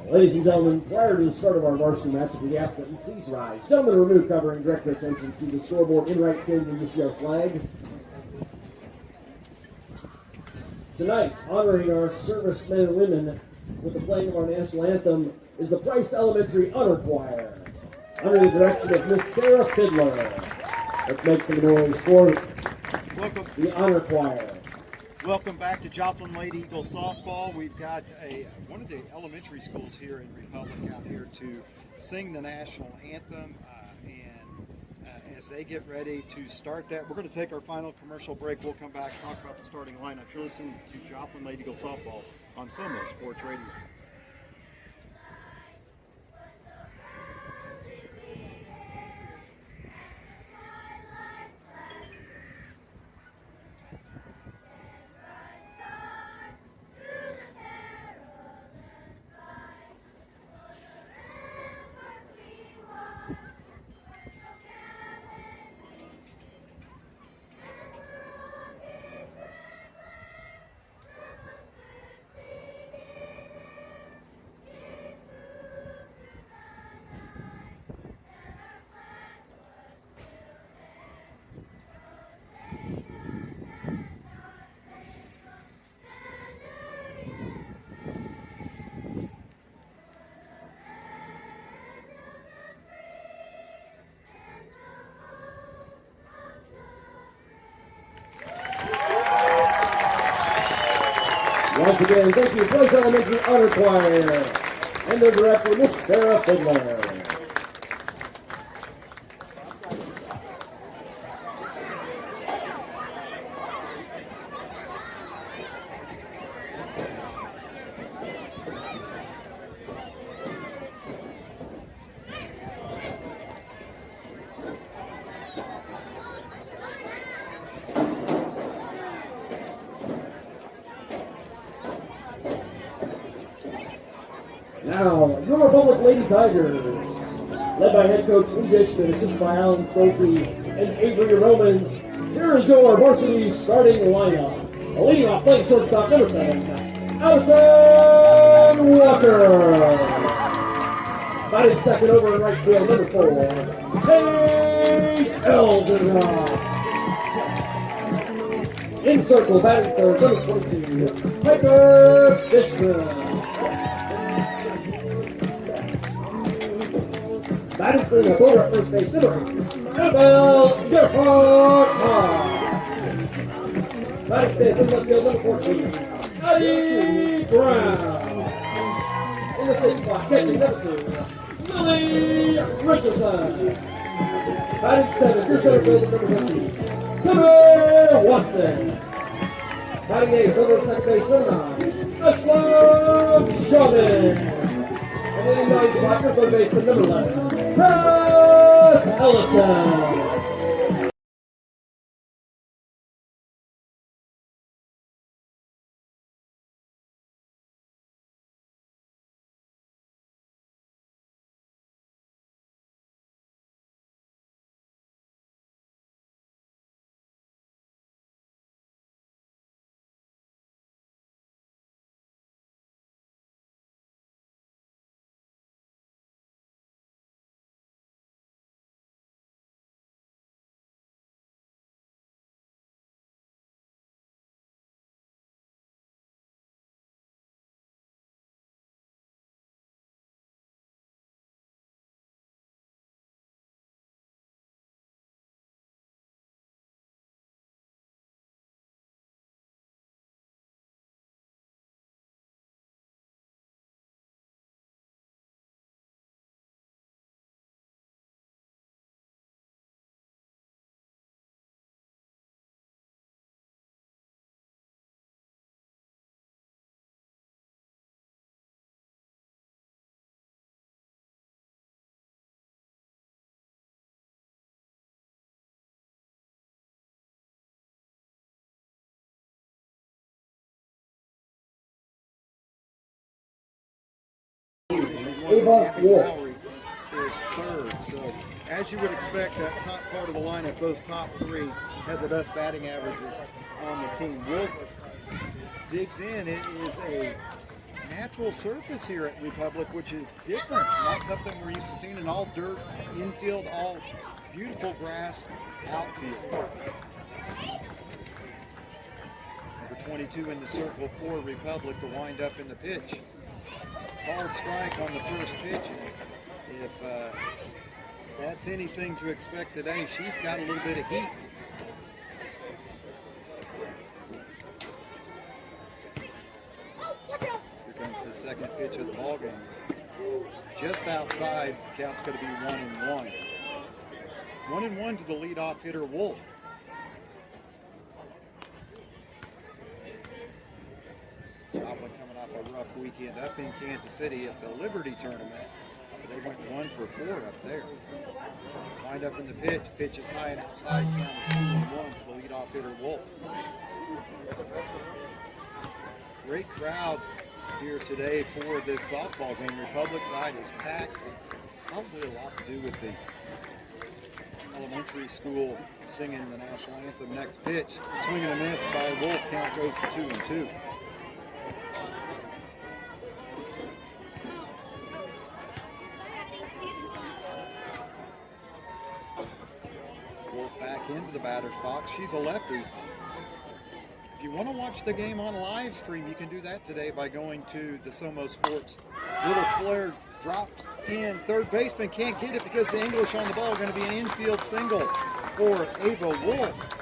Ladies and gentlemen, prior to the start of our varsity match, we ask that you please rise. Gentlemen, remove cover and direct your attention to the scoreboard in right field where you see our flag. Tonight, honoring our servicemen and women with the playing of our national anthem is the Price Elementary Honor Choir, under the direction of Miss Sarah Fiddler. Let's make some noise for the Honor Choir. Welcome back to Joplin Lady Eagles softball. We've got one of the elementary schools here in Republic out here to sing the national anthem, and as they get ready to start that, we're going to take our final commercial break. We'll come back and talk about the starting lineup. You're listening to Joplin Lady Eagles softball on Somo Sports Radio. Once again, thank you, Price Elementary Honor Choir, and their director, Miss Sarah Fiddler. Now, your Republic Lady Tigers, led by head coach Lee Dishman, assisted by Alan Stolte and Avery Romans. Here is your varsity starting lineup. Leading off, playing shortstop, number 7, Allison Walker. Batting second over in right field, number 4, Paige Eldenrock. In circle, batting third, number 22, Piper Fishman. Batting cleanup over at first base, number 8, Annabelle Gerhardt. Batting fifth in left field, number 14, Addie Brown. In the sixth spot, catching number 2, Lily Richardson. Batting seventh, in center field, number 15, Summer Watson. Batting eighth, over at second base, number 9, Ashland Chauvin. And then in ninth spot, your third baseman, number 11, Chris Ellison. Ava Abby Wolf. Lowry is third. So as you would expect, that top part of the lineup, those top three, have the best batting averages on the team. Wolf digs in. It is a natural surface here at Republic, which is different. Not something we're used to seeing. An all dirt infield, all beautiful grass outfield. Number 22 in the circle for Republic to wind up in the pitch. Called strike on the first pitch. And if that's anything to expect today, she's got a little bit of heat. The second pitch of the ball game. Just outside, count's going to be 1-1. 1-1 to the leadoff hitter, Wolf. Joplin coming off a rough weekend up in Kansas City at the Liberty tournament. They went 1 for 4 up there. Wind up in the pitch. Pitch is high and outside. Count is 2-1 to the leadoff hitter, Wolf. Great crowd here today for this softball game. Republic side is packed. Probably a lot to do with the elementary school singing the national anthem. Next pitch, swing and a miss by Wolf. Count goes to 2-2. Wolf back into the batter's box. She's a lefty. If you want to watch the game on live stream, you can do that today by going to the Somo Sports. Little flare drops in. Third baseman can't get it because the English on the ball are going to be an infield single for Ava Wolf.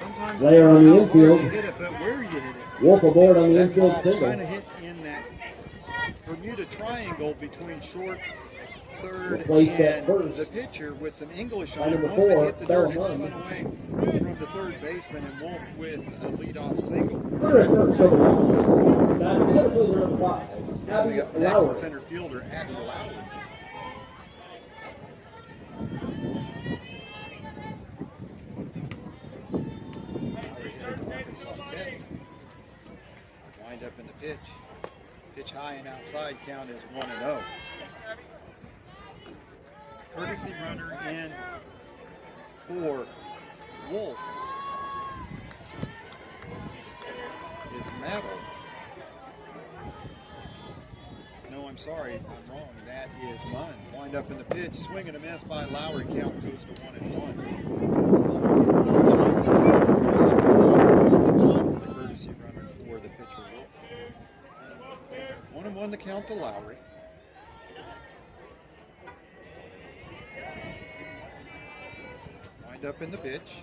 Sometimes Player on the infield. you hit it, but where you hit it. Wolf aboard on the That infield ball's single. trying to hit in that Bermuda triangle between short, third, Replace that and first. the pitcher with some English on Line it. number Once it 4, hit the dirt, it Bell spun away from the third baseman, and Wolf with a leadoff single. Runner at first, over Ross. Batter, center fielder number 5, Coming Abby up next, the Lowry. center fielder, Abby Lowry. Lowry hit it off his left hip. Wind up in the pitch. Pitch high and outside, count is 1-0. Courtesy runner in for Wolf is Mabel. No, I'm sorry, I'm wrong. That is Munn. Wind up in the pitch, swing and a miss by Lowry. Count goes to 1-1. The courtesy runner for the pitcher Wolf. 1-1 the count to Lowry. Wind up in the pitch.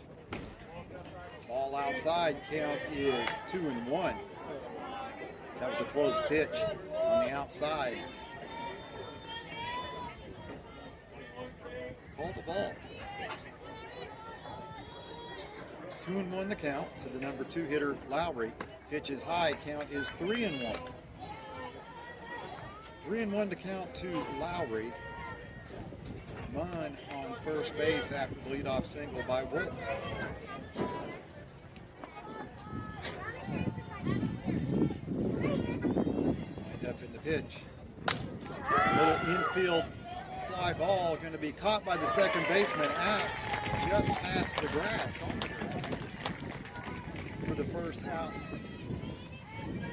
Ball outside, count is 2-1. That was a close pitch on the outside. Call the ball. 2-1 the count to the number 2 hitter, Lowry. Pitch is high, count is 3-1. 3-1 to count to Lowry. Munn on first base after the leadoff single by Wolf. Wind up in the pitch. Little infield fly ball going to be caught by the second baseman out just past the grass on the grass for the first out.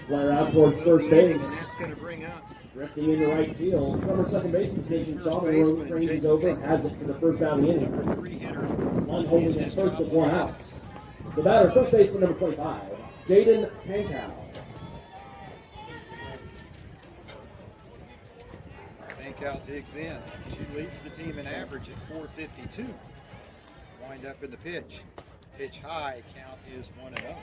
Flyer out towards first base. And that's going to bring up Drifting into right field. Former second baseman position. Sean Rowe ranges over. Has it for the first out of the inning. number 3 hitter. One holding at first with 1 out. The batter, first baseman number 25, Jaden Pankow. Bankout digs in. She leads the team in average at 452. Wind up in the pitch. Pitch high, count is 1-0.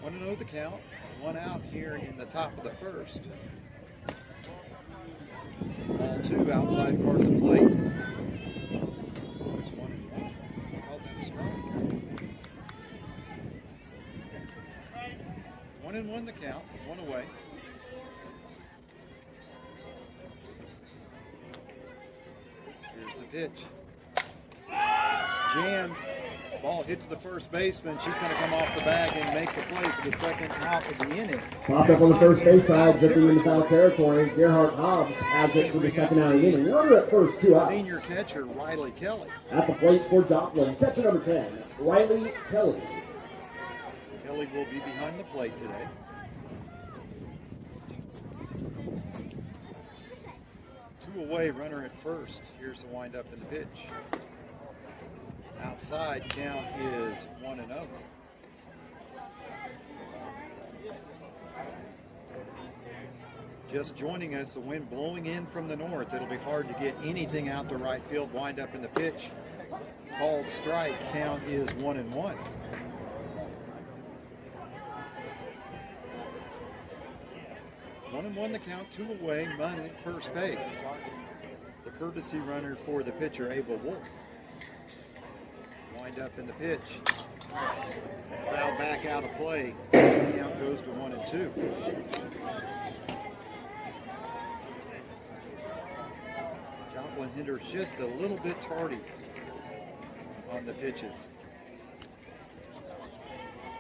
Want to know the count? 1 out here in the top of the first. Ball 2 outside part of the plate. It's 1-1. Called that a strike. 1-1 the count. 1 away. Here's the pitch. jammed. Ball hits the first baseman. She's going to come off the bag and make the play for the second out of the inning. Popped up on the first base side, dripping into foul territory. Gerhard Hobbs has it for the second out of the inning. Runner at first, 2 outs. Senior catcher Riley Kelly. At the plate for Joplin, catcher number 10, Riley Kelly. Kelly will be behind the plate today. Two away, runner at first. Here's the windup in the pitch. Outside, count is 1-0. Just joining us, the wind blowing in from the north. It'll be hard to get anything out to right field. Wind up in the pitch. Called strike. Count is 1-1. One and one the count, 2 away, Munn at first base. The courtesy runner for the pitcher, Ava Wolf. Wind up in the pitch. Foul back out of play. The count goes to 1-2. Joplin hinders just a little bit tardy on the pitches.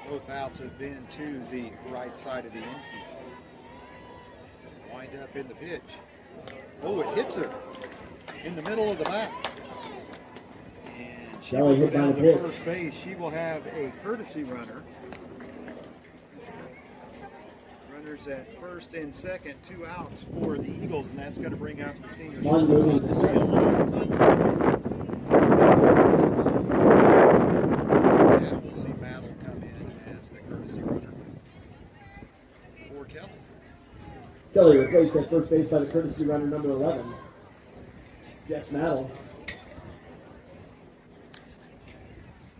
Both outs have been to the right side of the infield. Wind up in the pitch. Oh, it hits her in the middle of the bat. And she will go down to first base. She will have a courtesy runner. Runners at first and second, 2 outs for the Eagles, and that's going to bring up the senior. One moving to second. And we'll see Battle come in as the courtesy runner for Kelly. Kelly replaced at first base by the courtesy runner number 11, Jess Maddle.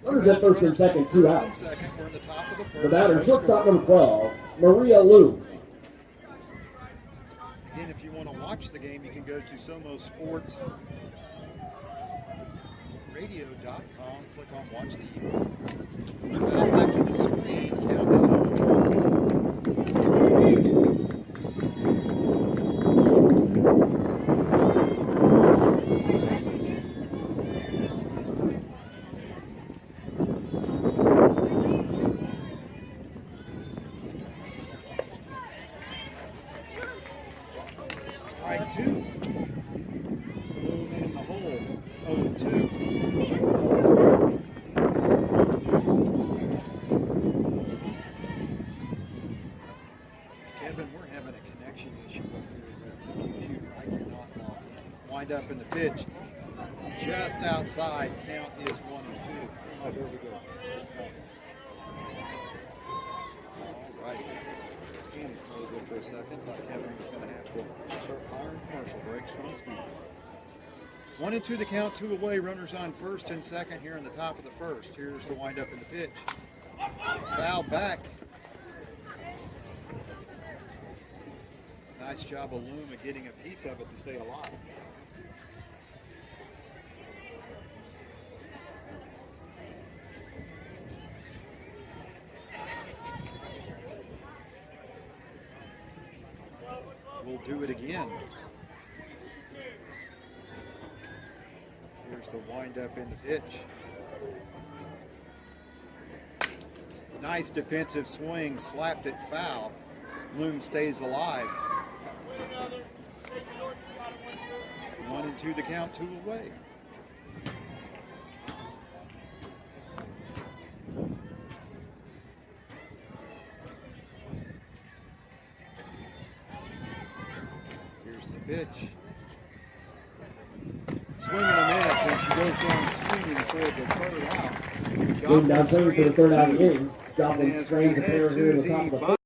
Runners at first and second, 2 outs. The batter, shortstop number 12, Maria Liu. Again, if you want to watch the game, you can go to SomoSportsRadio.com, click on Watch the Eagles. Back to the screen, count is 0-1. Strike 2. Move in the hole. 0-2. Kevin, we're having a connection issue over here with the computer. I cannot log in. Wind up in the pitch. Just outside. Count is 1-2. Oh, there we go. All right. Candy closed it for a second. Thought Kevin was going to have to start firing commercial breaks from the speed. 1-2 the count, 2 away. Runners on first and second here in the top of the first. Here's the wind up in the pitch. Foul back. Nice job of Loom at getting a piece of it to stay alive. We'll do it again. Here's the wind up in the pitch. Nice defensive swing, slapped it foul. Loom stays alive. 1-2 the count, 2 away. Here's the pitch. Swing and a miss, and she goes down swinging for the third out. Game down swinging for the third out of the inning. Joplin strains a pair here in the top of the first.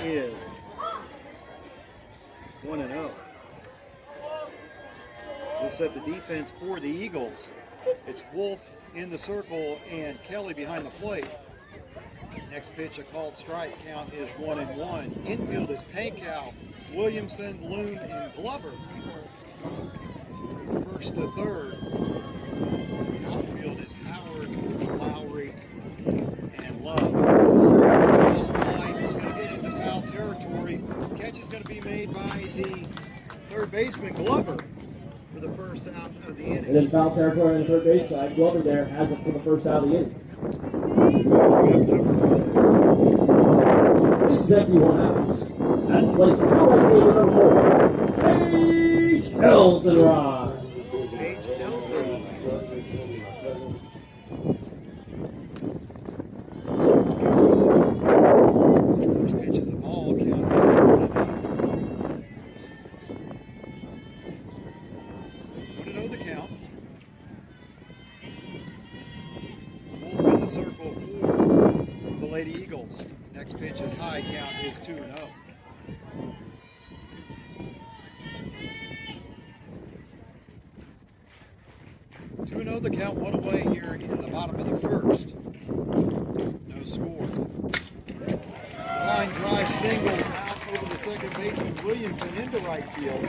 is 1-0. We'll set the defense for the Eagles. It's Wolf in the circle and Kelly behind the plate. Next pitch, a called strike. Count is 1-1. Infield is Pankow, Williamson, Loon, and Glover. First to third. Outfield is Howard, Lowry, and Love. Line is going to get into foul territory. Catch is going to be made by the third baseman, Glover, for the first out of the inning. And in foul territory on the third base side, Glover there has it for the first out of the inning. This is empty one outs. At the plate, power fielder number 4, Paige Elzenrod. Paige Elzenrod. First pitch is a ball. Count is 1-0 the count. Wolf in the circle for the Lady Eagles. Next pitch is high. Count is 2-0. The count, one away here in the bottom of the first. No score. Line drive single out over the second baseman Williamson into right field.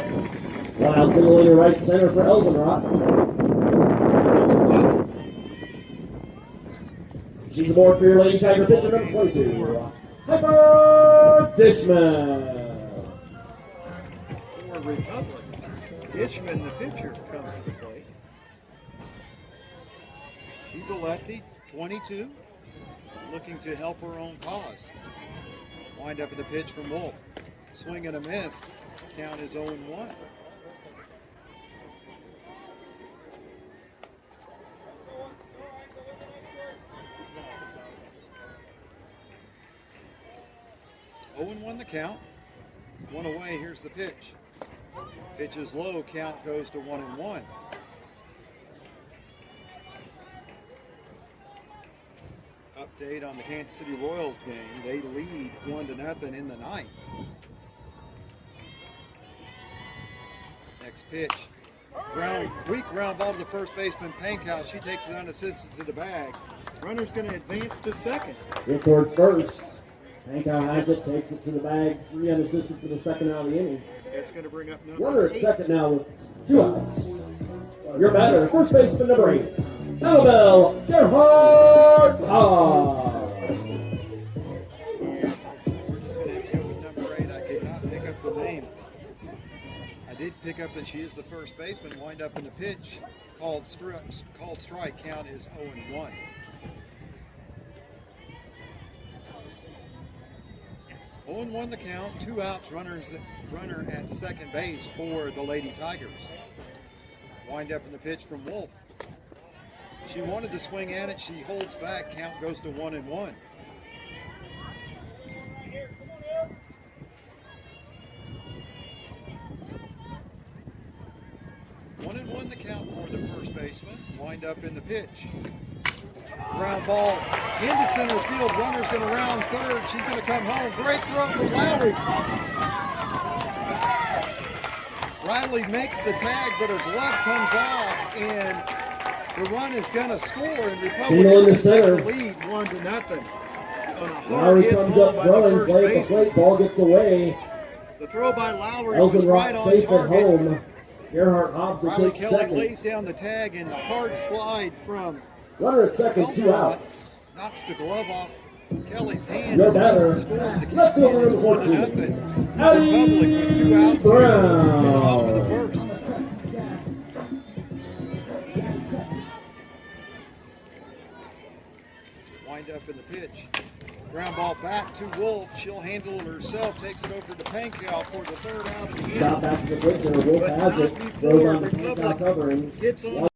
One out single into right center for Elzenrod. She's aboard for your Lady Tiger pitcher number 22, Piper Dishman. For Republic, Dishman, the pitcher, comes to the plate. She's a lefty, 22, looking to help her own cause. Wind up in the pitch from Wolf. Swing and a miss. Count is 0-1. The count. One away. Here's the pitch. Pitch is low. Count goes to 1-1. Update on the Kansas City Royals game. They lead 1-0 in the ninth. Next pitch. Weak ground ball to the first baseman, Pankow. She takes it unassisted to the bag. Runner's going to advance to second. Good towards first. Pankow has it, takes it to the bag. 3 unassisted for the second out of the inning. It's going to bring up number Runner at 8. second now with 2 outs. Your batter, first baseman number 8, Annabelle Gerhardt. We're just going to deal with number 8. I did not pick up the name. I did pick up that she is the first baseman. Wind up in the pitch. Called strike. Count is 0-1. The count, 2 outs, runner at second base for the Lady Tigers. Wind up in the pitch from Wolf. She wanted to swing at it, she holds back, count goes to 1-1. 1-1 the count for the first baseman. Wind up in the pitch. Ground ball into center field. Runner's going to round third. She's going to come home. Great throw from Lowry. Riley makes the tag, but her glove comes off, and the run is going to score. And Republic in the center. Lead 1-0. Lowry comes up throwing, play at the plate, ball gets away. The throw by Lowry was Elzenrod right on safe at target. home. Gerhardt Hobbs will Riley take Kelly second. lays down the tag, and the hard slide from Runner at second, 2 outs. knocks the glove off Kelly's hand. Your batter, left fielder number 14, Addie Brown. The first. Wind up in the pitch. Ground ball back to Wolf. She'll handle it herself. Takes it over to Pankow for the third out of the inning. Stop back to the pitcher. Wolf has it. Throws on the Pankow covering. Gets on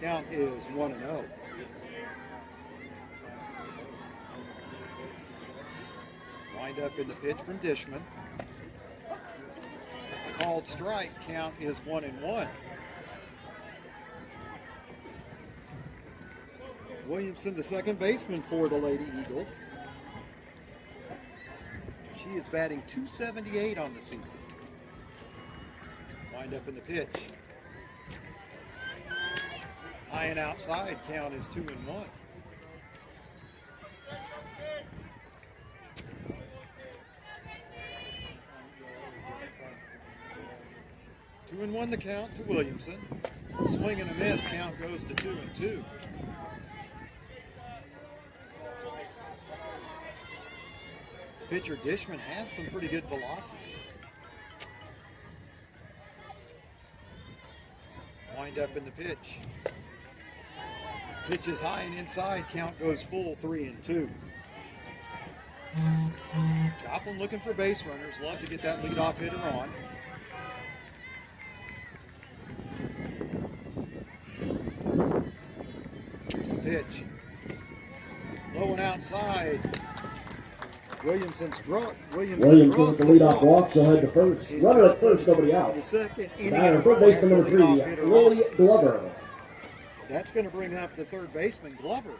Count is 1-0. Wind up in the pitch from Dishman. Called strike. Count is 1-1. Williamson, the second baseman for the Lady Eagles. She is batting .278 on the season. Wind up in the pitch. High and outside, count is 2-1. 2-1 the count to Williamson. Swing and a miss, count goes to 2-2. Pitcher Dishman has some pretty good velocity. Wind up in the pitch. Pitch is high and inside, count goes full, 3-2. Joplin looking for base runners. Love to get that leadoff hitter on. Here's the pitch. Low and outside. Williamson's struck. Williamson with the leadoff walk. She'll head to first. Runner at first, nobody out. The second inning. Batter, third baseman number 3, Lily Glover. That's going to bring up the third baseman, Glover.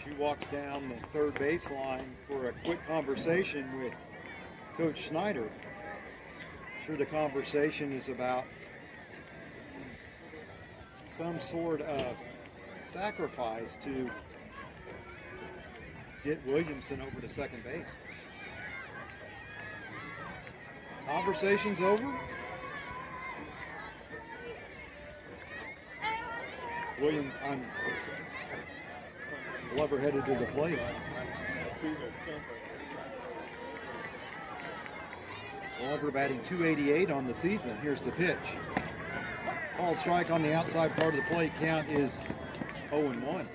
She walks down the third baseline for a quick conversation with Coach Snyder. I'm sure the conversation is about some sort of sacrifice to get Williamson over to second base. Conversation's over. Glover headed to the plate. Glover batting .288 on the season. Here's the pitch. Called strike on the outside part of the plate. Count is 0-1.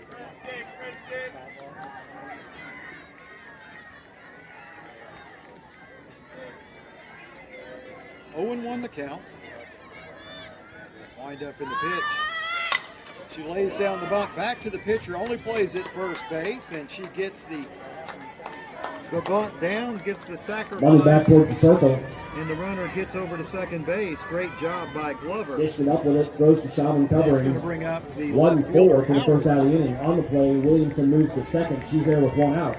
The count. Wind up in the pitch. She lays down the bunt back to the pitcher, only plays at first base, and she gets the bunt down, gets the sacrifice. Running back towards the circle. And the runner gets over to second base. Great job by Glover. Dishman up with it, throws to Chauvin covering. That's going to bring up the 1-4 for the first out of the inning. On the play, Williamson moves to second. She's there with 1 out.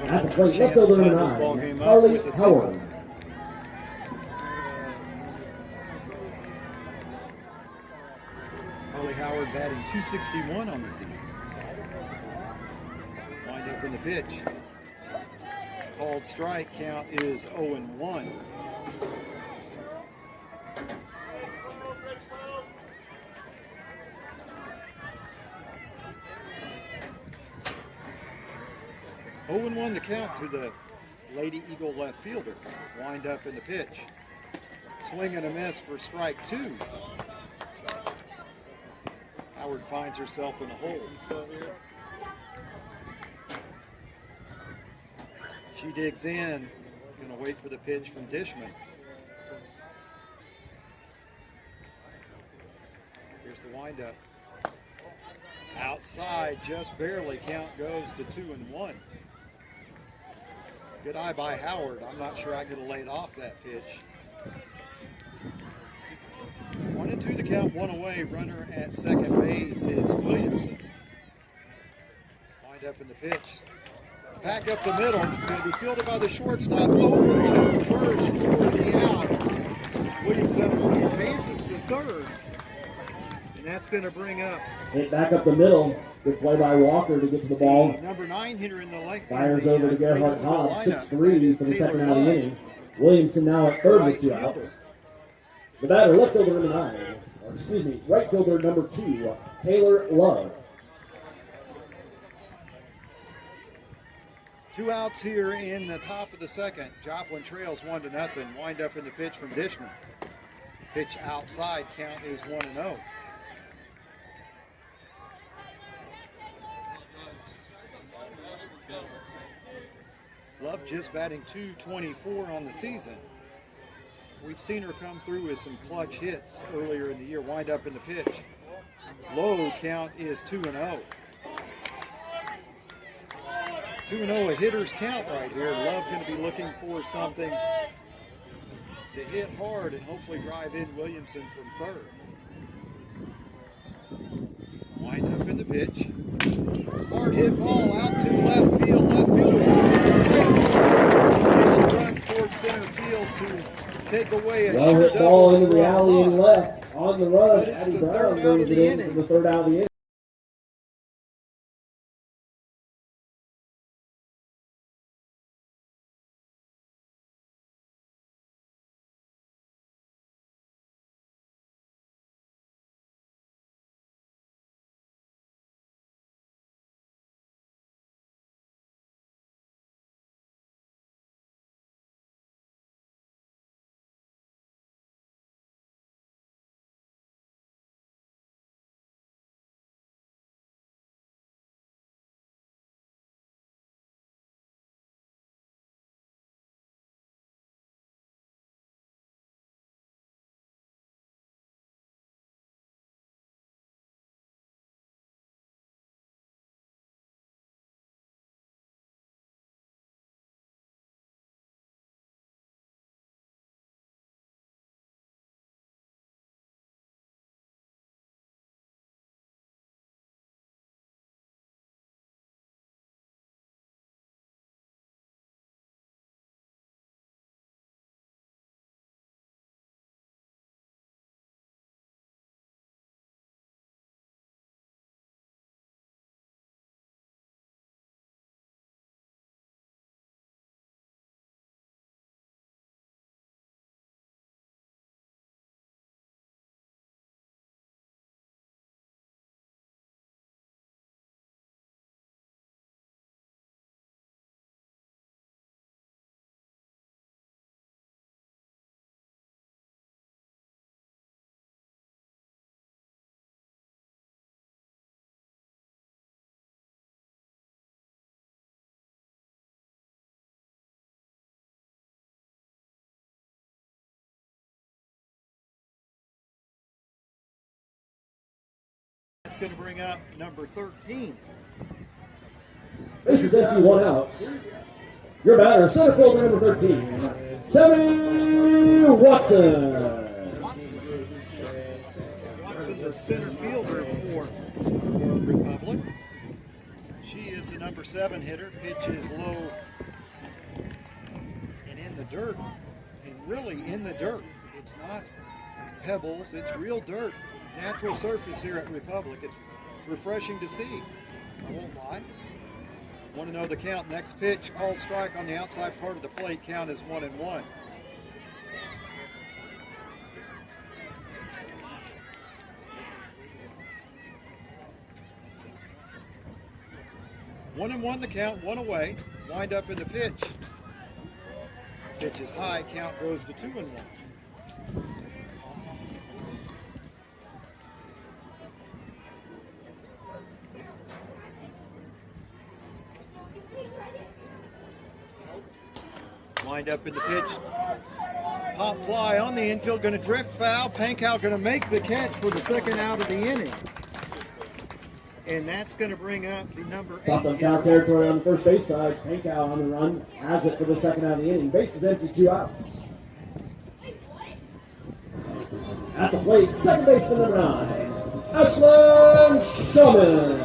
At the plate, left fielder number 9, Harley Howard. Harley Howard batting .261 on the season. Wind up in the pitch. Called strike, count is 0-1. The count to the Lady Eagle left fielder. Wind up in the pitch. Swing and a miss for strike 2. Howard finds herself in a hole. She digs in. Going to wait for the pitch from Dishman. Here's the windup. Outside, just barely. Count goes to 2-1. Good eye by Howard. I'm not sure I could have laid off that pitch. 1-2 the count, 1 away. Runner at second base is Williamson. Wind up in the pitch. Back up the middle. Going to be fielded by the shortstop. Over to first for the out. Williamson advances to third. And that's going to bring up. Hit back up the middle. Good play by Walker to get to the ball. The number 9 hitter in the left. Fires over to Gerhardt Hobbs. 6-3 for the second out of the inning. Williamson now at third with 2 outs. The batter, left fielder number 9. Or excuse me, right fielder number 2, Taylor Love. 2 outs here in the top of the second. Joplin trails 1-0. Wind up in the pitch from Dishman. Pitch outside. Count is 1-0. Love just batting .224 on the season. we've seen her come through with some clutch hits earlier in the year. Wind up in the pitch. Low count is 2-0. 2-0, a hitter's count right here. Love going to be looking for something to hit hard and hopefully drive in Williamson from third. Wind up in the pitch. Hard hit ball out to left field. Left fielder's runs towards center field to take away a well hit ball into the alley and left. On the run, Eddie Brown brings it in for the third out of the inning. That's going to bring up number 13. Base is empty, one out. Your batter, center fielder number 13, Sammy Watson. Watson, the center fielder for Republic. She is the number 7 hitter. Pitch is low and in the dirt. And really in the dirt. It's not pebbles, it's real dirt. Natural surface here at Republic. It's refreshing to see. I won't lie. Want to know the count? Next pitch, called strike on the outside part of the plate. Count is 1-1. One and one the count, one away. Wind up in the pitch. Pitch is high. Count goes to 2-1. Wind up in the pitch. Pop fly on the infield, going to drift foul. Pankow going to make the catch for the second out of the inning. And that's going to bring up the number 8. Top of foul territory on the first base side. Pankow on the run. Has it for the second out of the inning. Base is empty, 2 outs. At the plate, second baseman number 9, Ashlyn Shulman.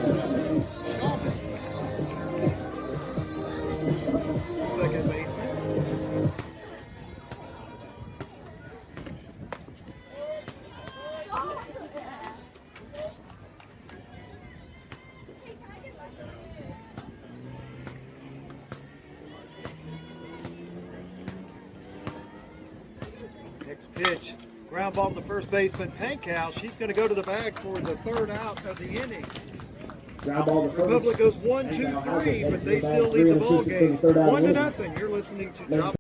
Second baseman. Next pitch. Ground ball to the first baseman, Pankow. She's going to go to the bag for the third out of the inning. Ground ball to first. Republic goes 1, 2, 3, but they still lead the ball game. 1-0. You're listening to Joplin.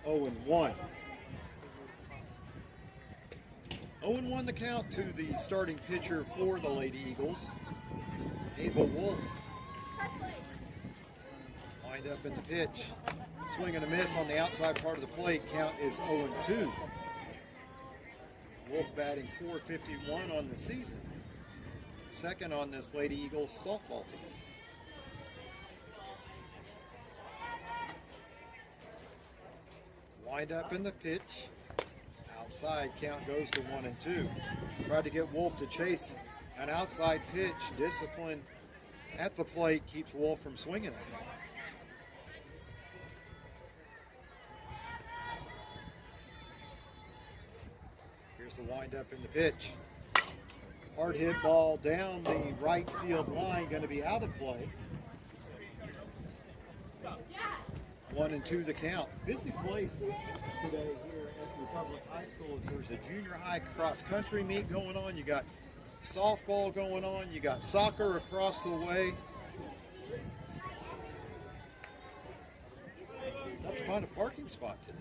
0-1. 0-1 the count to the starting pitcher for the Lady Eagles, Ava Wolf. Wind up in the pitch. Swing and a miss on the outside part of the plate. Count is 0-2. Wolf batting .451 on the season. Second on this Lady Eagles softball team. Wind up in the pitch. Outside, count goes to 1-2. Tried to get Wolf to chase an outside pitch. Discipline at the plate keeps Wolf from swinging at it. Here's the wind up in the pitch. Hard hit ball down the right field line, going to be out of play. 1-2 the count. Busy place today here at Republic High School. There's a junior high cross country meet going on. You got softball going on. You got soccer across the way. Have to find a parking spot today.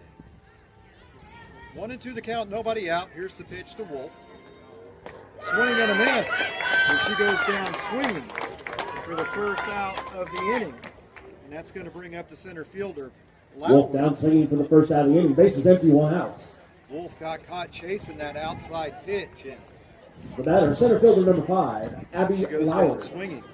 1-2 the count, nobody out. Here's the pitch to Wolf. Swing and a miss. And she goes down swinging for the first out of the inning. And that's going to bring up the center fielder, Lowry. Wolf down swinging for the first out of the inning. Bases empty, 1 out. Wolf got caught chasing that outside pitch. And the batter, center fielder number 5, Abby goes Lowry. down swinging.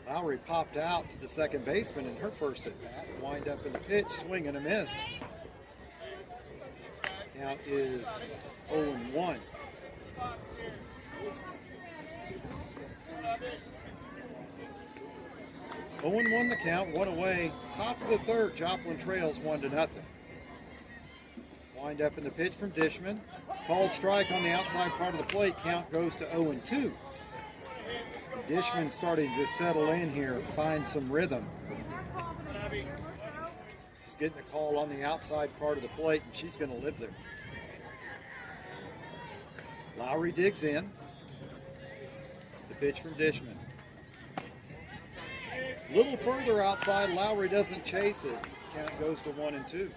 Lowry popped out to the second baseman in her first at bat. Wind up in the pitch, swing and a miss. Count is 0-1. 0-1 the count, 1 away. Top of the third, Joplin trails 1-0. Wind up in the pitch from Dishman. Called strike on the outside part of the plate. Count goes to 0-2. Dishman starting to settle in here, find some rhythm. She's getting a call on the outside part of the plate, and she's going to live there. Lowry digs in. The pitch from Dishman. A little further outside, Lowry doesn't chase it. Count goes to 1-2.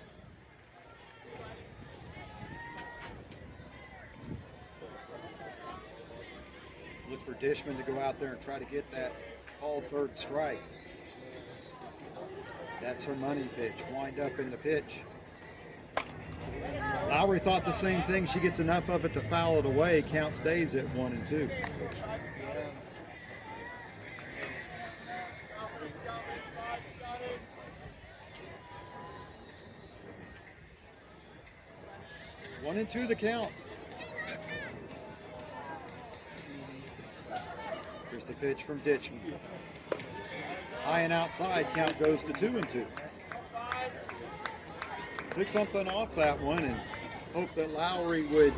Look for Dishman to go out there and try to get that called third strike. That's her money pitch. Wind up in the pitch. Lowry thought the same thing. She gets enough of it to foul it away. Count stays at 1-2. One and two the count. Here's the pitch from Ditchman. High and outside, count goes to 2-2. Took something off that one and hoped that Lowry would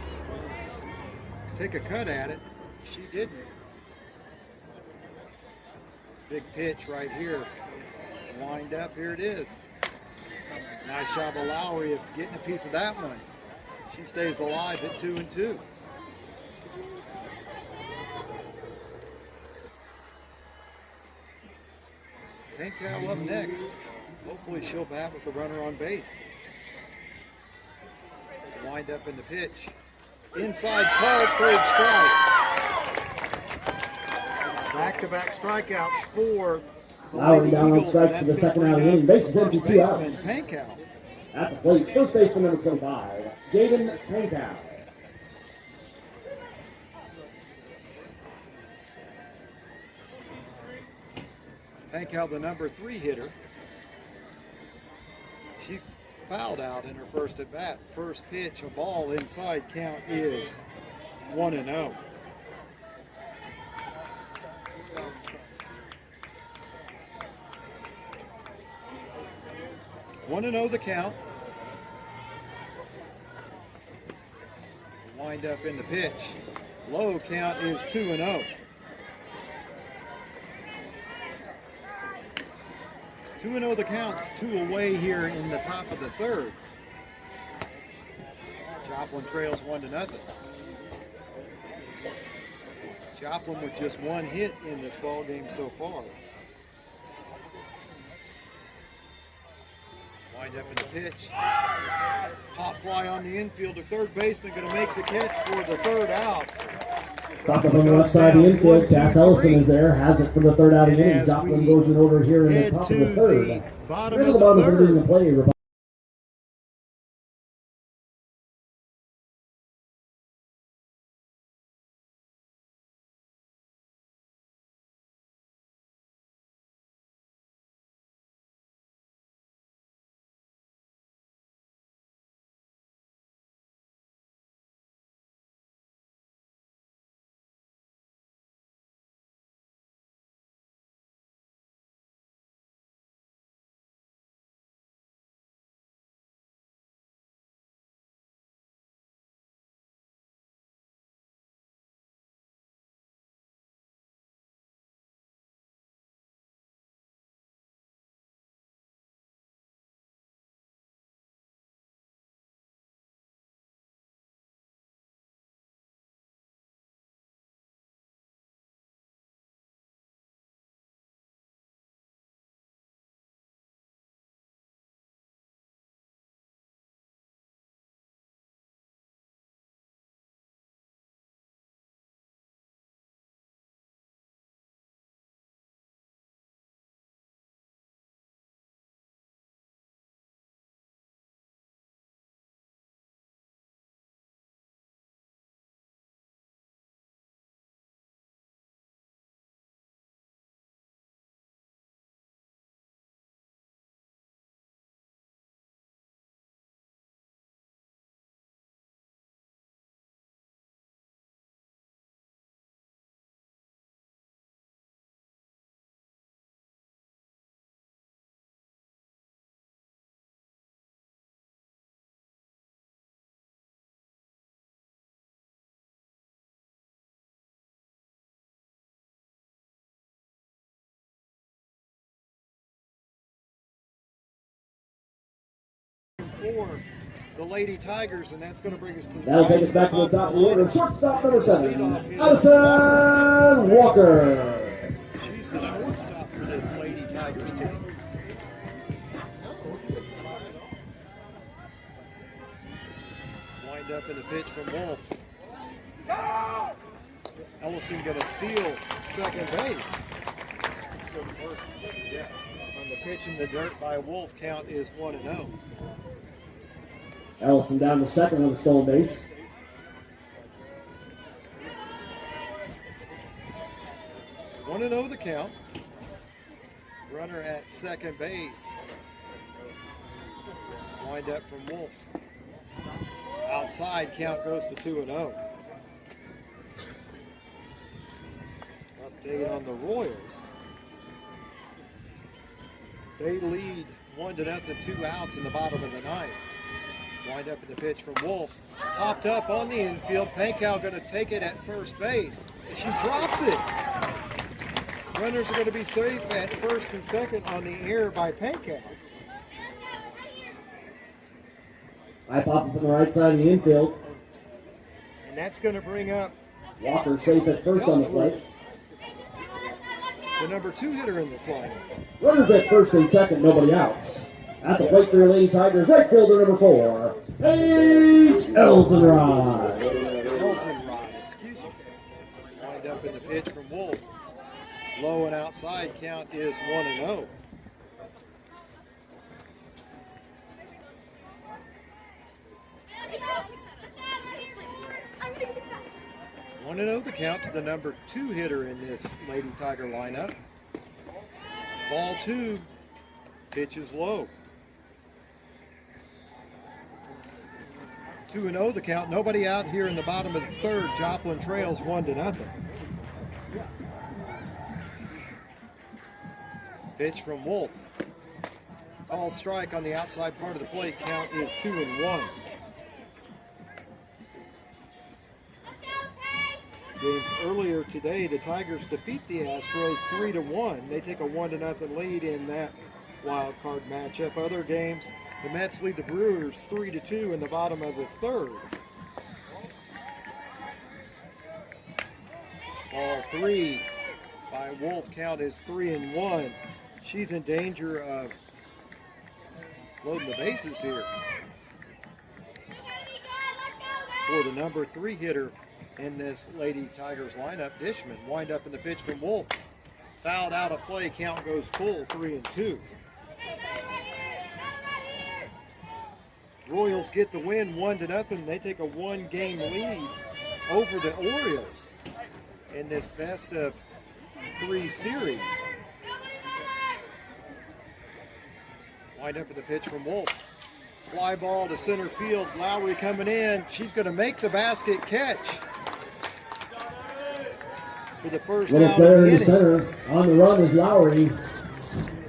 take a cut at it. She didn't. Big pitch right here. Wind up, here it is. Nice job of Lowry of getting a piece of that one. She stays alive at 2-2. Pankow up next. Hopefully she'll bat with the runner on base. Wind up in the pitch. Inside called, third strike. Back-to-back strikeouts for the Lowry Lady down on Eagles, strikes and for the that's second gonna out of the bring inning. Bases up empty, first 2 baseman outs. Pankow. At the plate, first baseman number 25, Jaden Pankow. Pankow, the number 3 hitter. She fouled out in her first at bat. First pitch, a ball inside, count is 1-0. One and 0 the count. Wind up in the pitch. Low count is 2-0. 2-0 the counts, 2 away here in the top of the third. Joplin trails 1-0. Joplin with just one hit in this ball game so far. Wind up in the pitch. Pop fly on the infield. The third baseman going to make the catch for the third out. Stop up on the left side of the infield. Cass Ellison is there. Has it for the third out of the inning. Joplin goes in order here in the top of the third. Bottom Right of at the bottom the of the third. play. For the Lady Tigers, and that's going to bring us to the That'll take us back to the top of the order. Shortstop number 7, Addison Walker. She's the shortstop for this Lady Tigers team. Wind up in the pitch from Wolf. Ellison going to steal second base. On the pitch in the dirt by Wolf, count is 1-0. Ellison down to second with a stolen base. One and 0 the count. Runner at second base. Wind up from Wolf. Outside, count goes to 2-0. Update on the Royals. They lead 1-0, 2 outs in the bottom of the ninth. Wind up in the pitch from Wolf. Popped up on the infield. Pankow going to take it at first base. She drops it. Runners are going to be safe at first and second on the air by Pankow. I pop up on the right side of the infield. And that's going to bring up Walker safe at first on the plate. the number 2 hitter in this lineup. Runners at first and second, nobody outs. At the plate for your Lady Tigers, right fielder number 4, Paige Elsenrod. Excuse me. Wind up in the pitch from Wolf. Low and outside, count is 1-0. One and 0 the count to the number 2 hitter in this Lady Tiger lineup. Ball 2, pitch is low. 2-0 the count. Nobody out here in the bottom of the third. Joplin trails 1-0. Pitch from Wolf. Called strike on the outside part of the plate. Count is 2-1. Games earlier today, the Tigers defeat the Astros 3-1. They take a 1-0 lead in that wild card matchup. Other games, the Mets lead the Brewers 3-2 in the bottom of the third. Ball 3 by Wolf, count is 3-1. She's in danger of loading the bases here for the number 3 hitter in this Lady Tigers lineup, Dishman. Wind up in the pitch from Wolf. Fouled out of play, count goes full, 3-2. Royals get the win 1-0. They take a 1-game lead over the Orioles in this best of 3 series. Wind up in the pitch from Wolf. Fly ball to center field. Lowry coming in. She's going to make the basket catch for the first Little out player of the in inning. center. On the run is Lowry.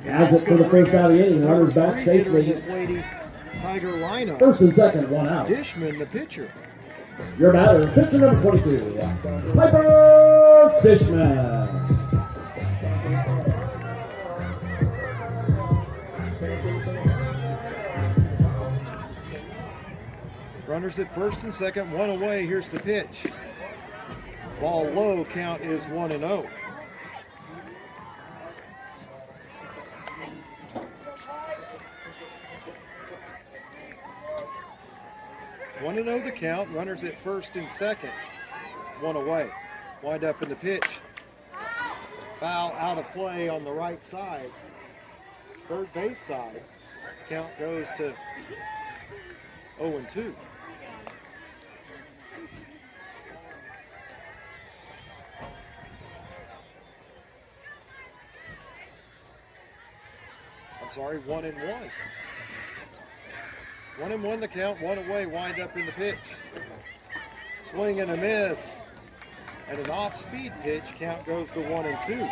Has it for the first out of the inning. Runners back safely. This Lady Tiger lineup. First and second, 1 out. Dishman, the pitcher. Your batter, pitcher number 22, Piper Dishman. Runners at first and second, 1 away. Here's the pitch. Ball low, count is 1-0. One and 0 the count. Runners at first and second, 1 away. Wind up in the pitch. Foul out of play on the right side. Third base side. Count goes to 0-2. I'm sorry, 1-1. 1-1 the count, 1 away, wind up in the pitch. Swing and a miss. And an off-speed pitch, count goes to 1-2.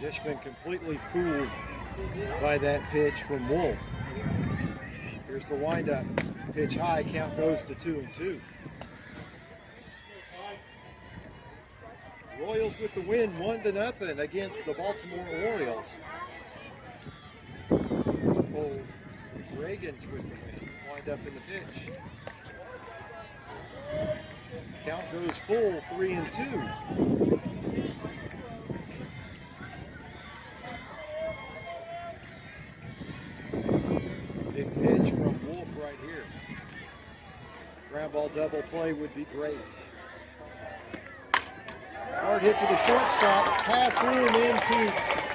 Dishman completely fooled by that pitch from Wolf. Here's the windup. Pitch high, count goes to 2-2. Royals with the win, 1-0 against the Baltimore Orioles. Cole Reagan's with the win. Wind up in the pitch. Count goes full, 3-2. Big pitch from Wolf right here. Ground ball double play would be great. Hard hit to the shortstop. Pass room into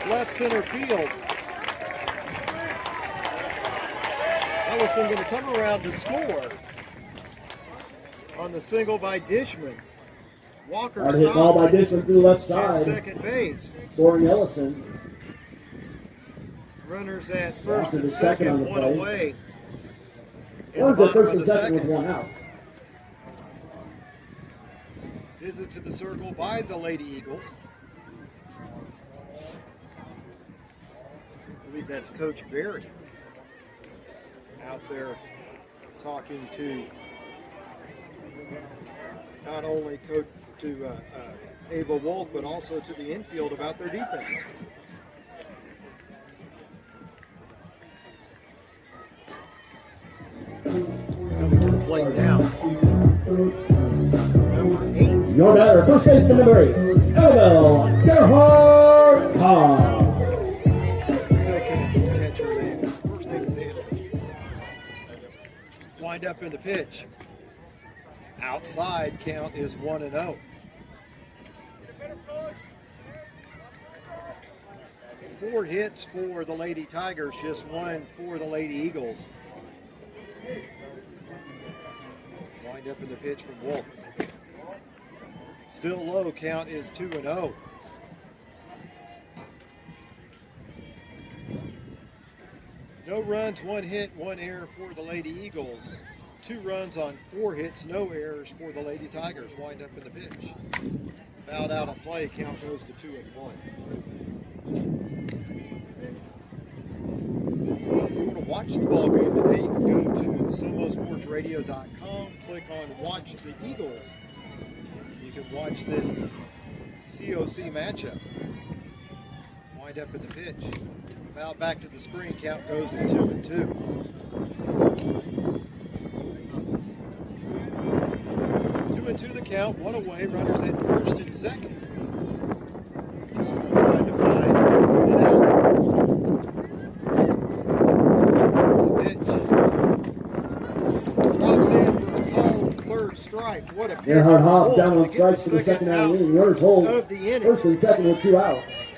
left center field. Ellison going to come around to score on the single by Dishman. Walker Hard hit ball by Dishman through left at side. second base. Scoring Ellison. Runners at first Walker and to second on second, the 1 play. away. In the Runs at bottom first of and the second with 1 out. Visit to the circle by the Lady Eagles. I believe that's Coach Berry out there talking to not only Ava Wolf, but also to the infield about their defense. Coming to the plate now. Number 8. Your batter, first baseman number 8, Annabelle Gerhardt Cobb. Catcher there. First name is Anthony. Wind up in the pitch. Outside count is 1-0. Four hits for the Lady Tigers, just 1 for the Lady Eagles. Wind up in the pitch from Wolf. Still low, count is 2-0. No runs, 1 hit, 1 error for the Lady Eagles. 2 runs on 4 hits, no errors for the Lady Tigers. Wind up in the pitch. Fouled out on play, count goes to 2-1. If you want to watch the ball game today, you can go to SomoSportsRadio.com, click on Watch the Eagles. You can watch this COC matchup. Wind up in the pitch. Foul back to the screen, count goes to 2-2. count, one away, runners at first and second. Joplin trying to find an out. There's the pitch. Drops in for a called third strike. What a pitch. Earhart Hobbs down on strikes for the second out of the inning. Runners hold of the inning. first and second with 2 outs.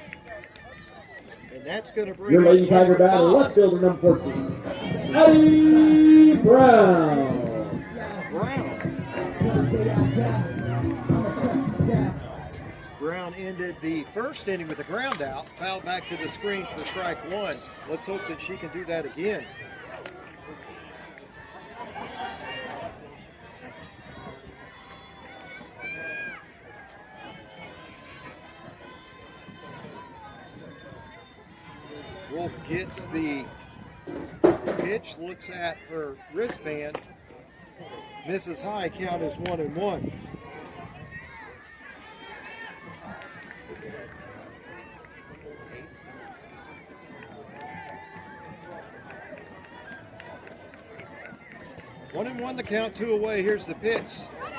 And that's going to bring Your up Lady Tiger number batter, 5. left fielder number 14, Eddie Brown. Brown ended the first inning with a ground out, fouled back to the screen for strike 1. Let's hope that she can do that again. Wolf gets the pitch, looks at her wristband, misses high, count is 1-1. One and one the count, 2 away. Here's the pitch.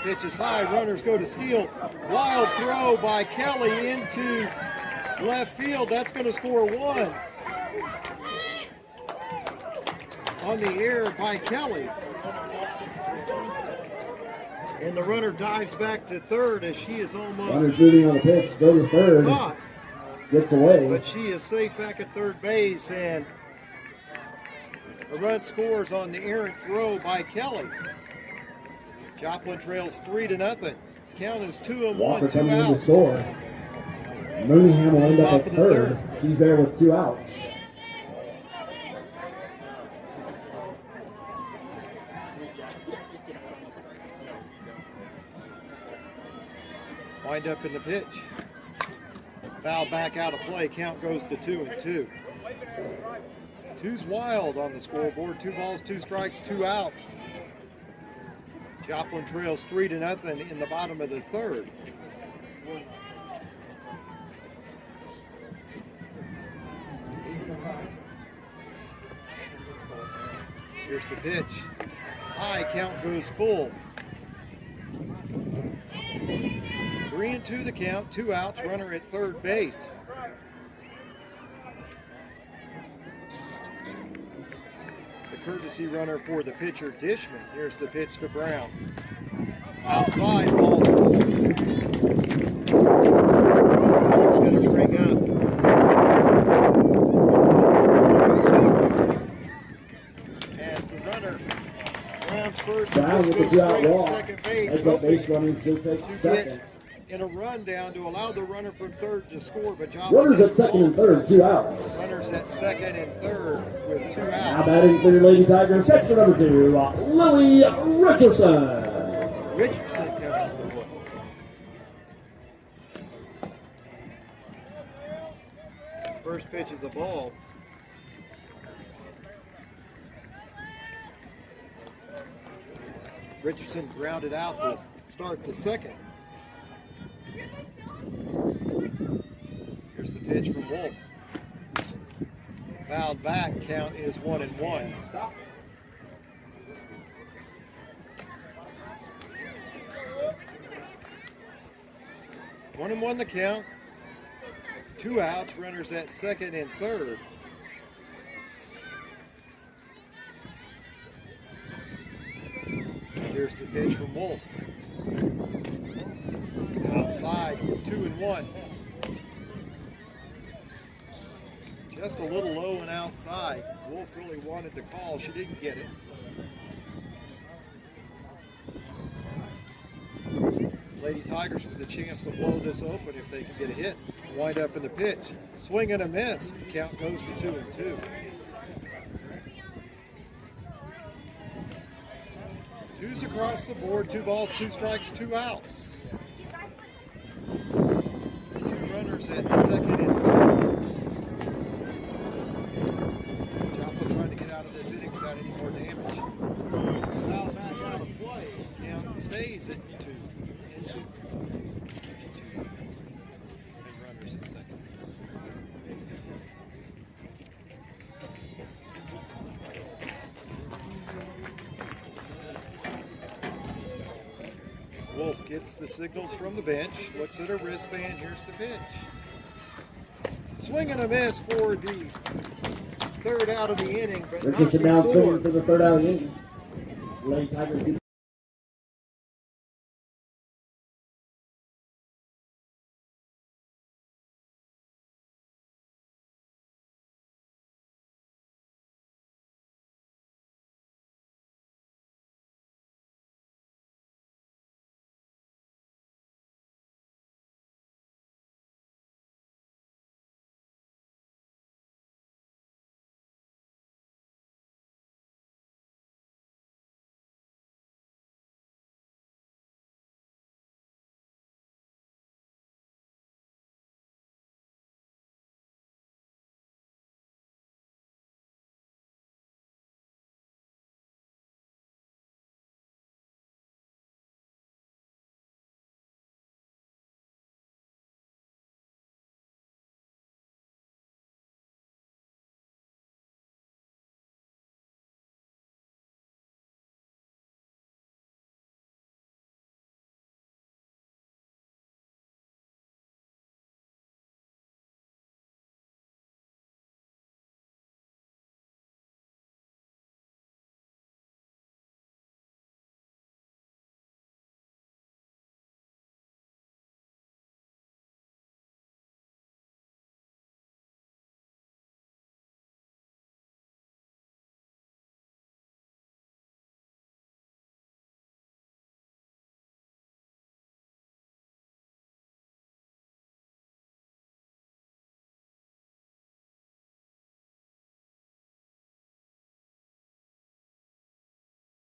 Pitch is high. Runners go to steal. Wild throw by Kelly into left field. That's going to score 1. On the air by Kelly. And the runner dives back to third as she is almost Runners moving on the pitch, go to third. caught. Gets away. But she is safe back at third base, and a run scores on the errant throw by Kelly. Joplin trails 3-0. Count is 2-1, Walker 2 comes in to outs. score. Mooneyham will end up Top at of the third. She's there with 2 outs. Wind up in the pitch. Foul back out of play. Count goes to 2-2. Two's wild on the scoreboard. 2 balls, 2 strikes, 2 outs. Joplin trails 3-0 in the bottom of the third. Here's the pitch. High, count goes full. 3-2 the count, 2 outs, runner at third base. It's a courtesy runner for the pitcher, Dishman. Here's the pitch to Brown. Outside, ball 4. It's going to bring up 2. As the runner rounds first, Brown with the goes 2 out straight to walk. second base. Heads up base running should take To second. get in a run down to allow the runner from third to score, but Joplin Runners at second and third, 2 outs. Runners at second and third with 2 Now outs. batting for your Lady Tigers, section number 2, Lily Richardson. Richardson comes to the plate. First pitch is a ball. Richardson grounded out to start the second. Here's the pitch from Wolf. Fouled back, count is 1-1. One and one the count. 2 outs, runners at second and third. Here's the pitch from Wolf. Outside, 2-1. Just a little low and outside. Wolf really wanted the call. She didn't get it. Lady Tigers with a chance to blow this open if they can get a hit. Wind up in the pitch. Swing and a miss. Count goes to 2-2. Twos across the board. 2 balls, 2 strikes, 2 outs. 2 runners at second and third. Joplin trying to get out of this inning without any more damage. Foul back out of play. Count stays at 2. And runners at second. Wolf gets the signals from the bench, looks at her wristband, here's the pitch. Swing and a miss for the third out of the inning, but Richardson not down before. swinging for the third out of the inning. Lady Tigers beat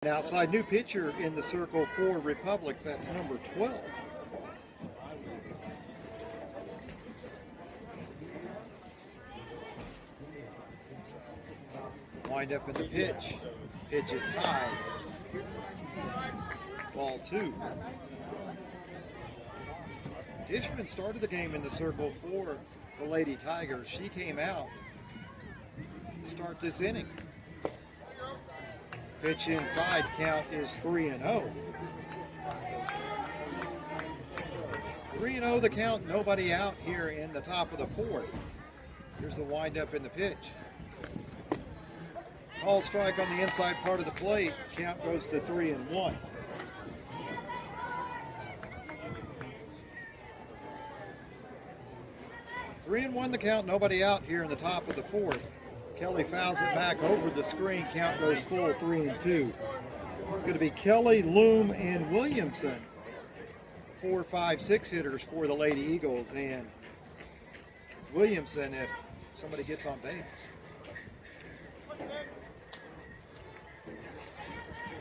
An outside new pitcher in the circle for Republic, that's number 12. Wind up in the pitch. Pitch is high. Ball 2. Dishman started the game in the circle for the Lady Tigers. She came out to start this inning. Pitch inside, count is 3-0. 3-0 the count, nobody out here in the top of the fourth. Here's the windup in the pitch. Call strike on the inside part of the plate, count goes to 3-1. Three and one the count, nobody out here in the top of the fourth. Kelly fouls it back over the screen. Count goes full 3-2. It's going to be Kelly, Loom, and Williamson. 4, 5, 6 hitters for the Lady Eagles. And Williamson if somebody gets on base.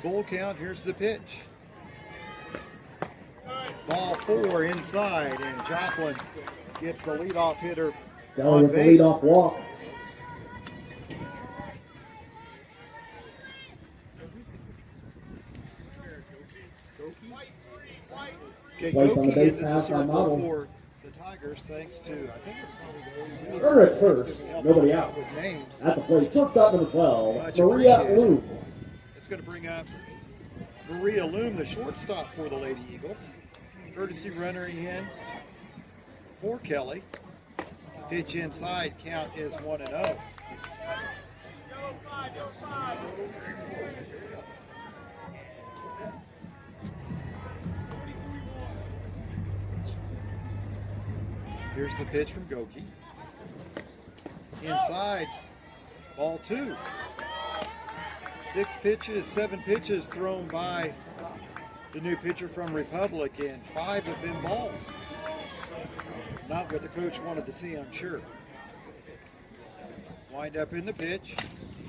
Full count. Here's the pitch. Ball 4 inside. And Joplin gets the leadoff hitter on with the base. leadoff walk. Place on the base pass by Model. For the Tigers, thanks to, I think, Runner at first, nobody out. with names. At the plate, shortstop number 12, Much Maria appreciated. Loom. It's going to bring up Maria Loom, the shortstop for the Lady Eagles. Courtesy runner in for Kelly. Pitch inside, count is 1-0. Here's the pitch from Goki. Inside, ball 2. 7 pitches thrown by the new pitcher from Republic, and 5 have been balls. Not what the coach wanted to see, I'm sure. Wind up in the pitch.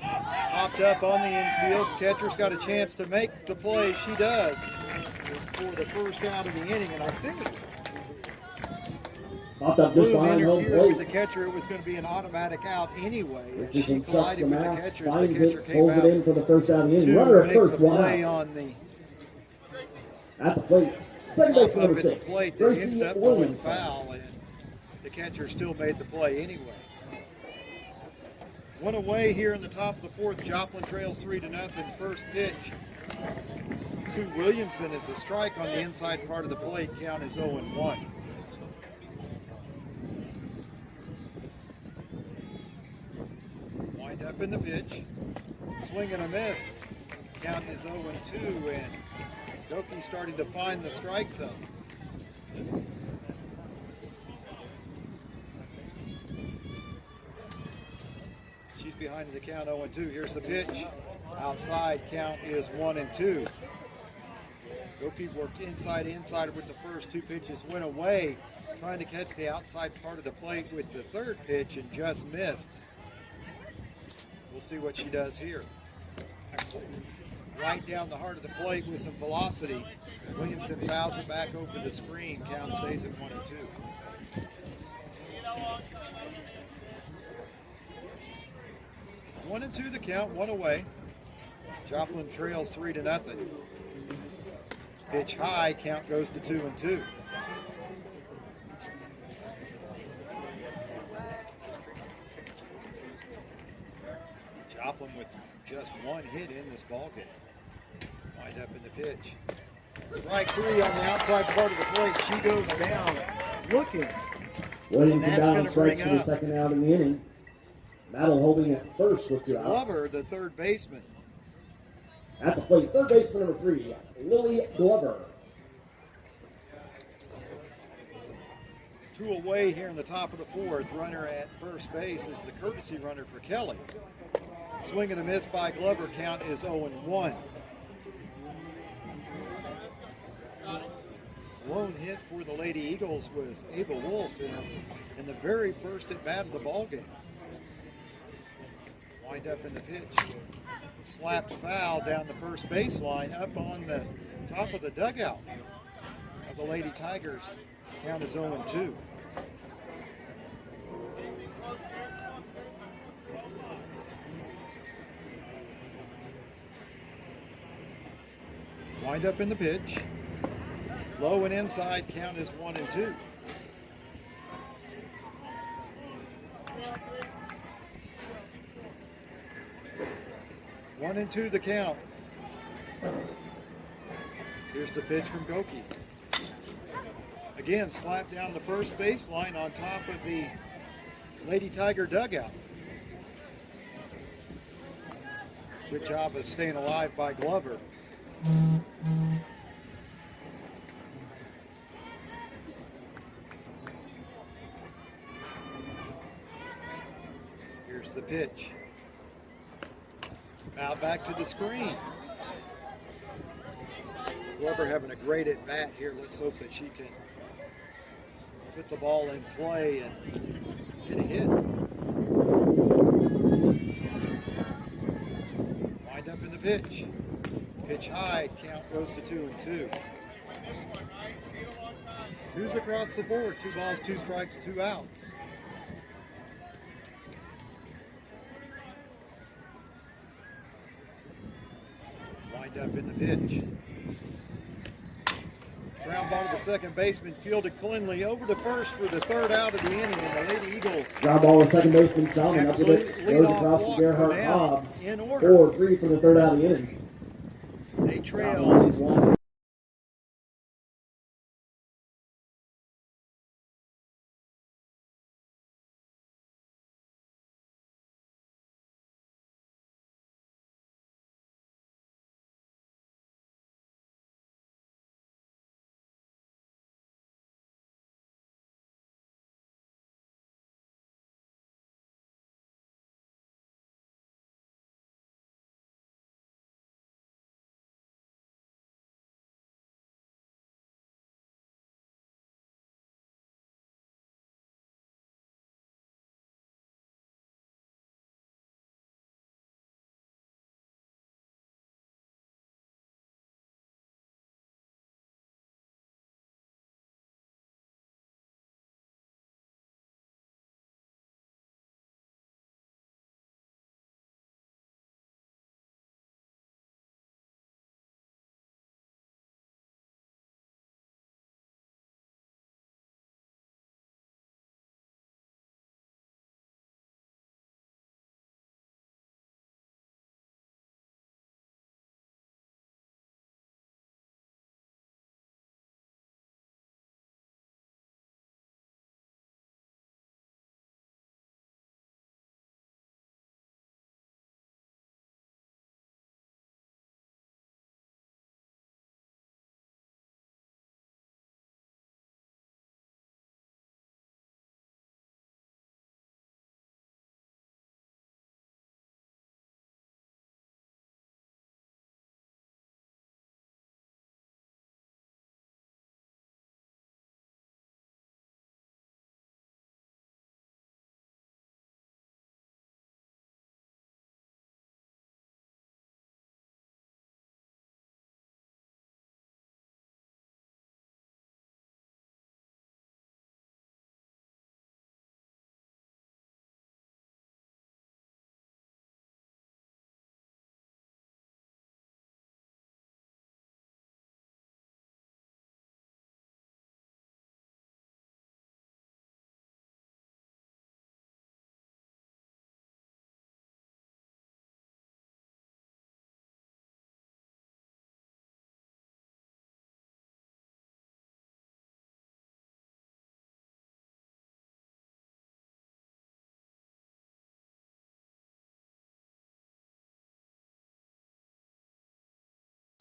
Popped up on the infield. Catcher's got a chance to make the play. She does for the first out of the inning, and I think Popped up just Bloom behind home interfered with the plate. catcher. It was going to be an automatic out anyway. As she Richardson chucks collided the with the mask, catcher, as the finds catcher it, came pulls it out in for the first out of the inning. to Runner at make first, the one play out. on the At the plate, second base up number at the 6, plate that Gracie ended up going Williamson. foul, and the catcher still made the play anyway. One away here in the top of the fourth. Joplin trails 3-0. First pitch to Williamson is a strike on the inside part of the plate. Count is 0-1. Wind up in the pitch. Swing and a miss. Count is 0-2, and Goki starting to find the strike zone. She's behind the count 0-2. Here's the pitch. Outside, count is 1-2. Goki worked inside with the first two pitches, went away, trying to catch the outside part of the plate with the third pitch and just missed. We'll see what she does here. Right down the heart of the plate with some velocity. Williamson fouls it back over the screen. Count stays at 1-2. One and two the count, one away. Joplin trails 3-0. Pitch high, count goes to 2-2. Joplin with just one hit in this ballgame. Wind up in the pitch. Strike three on the outside part of the plate. She goes down looking. Williamson down strikes for the second out in the inning. Battle holding at first with 2 outs. Glover, the third baseman. At the plate, third baseman number 3, Lily Glover. 2 away here in the top of the fourth. Runner at first base is the courtesy runner for Kelly. Swing and a miss by Glover. Count is 0-1. Lone hit for the Lady Eagles was Ava Wolf in the very first at bat of the ballgame. Wind up in the pitch. Slapped foul down the first baseline up on the top of the dugout of the Lady Tigers. Count is 0-2. Wind up in the pitch. Low and inside, count is 1-2. One and two the count. Here's the pitch from Goki. Again, slapped down the first baseline on top of the Lady Tiger dugout. Good job of staying alive by Glover. Here's the pitch. Now back to the screen. Glover having a great at bat here. Let's hope that she can put the ball in play and get a hit. Wind up in the pitch. Pitch high, count goes to 2-2. Twos across the board. 2 balls, 2 strikes, 2 outs. Wind up in the pitch. Ground ball to the second baseman, fielded cleanly over to first for the third out of the inning, and the Lady Eagles. Ground ball to second baseman, Shaman up with it. Goes across to Gerhard Hobbs. 4-3 for the third out of the inning. They trail.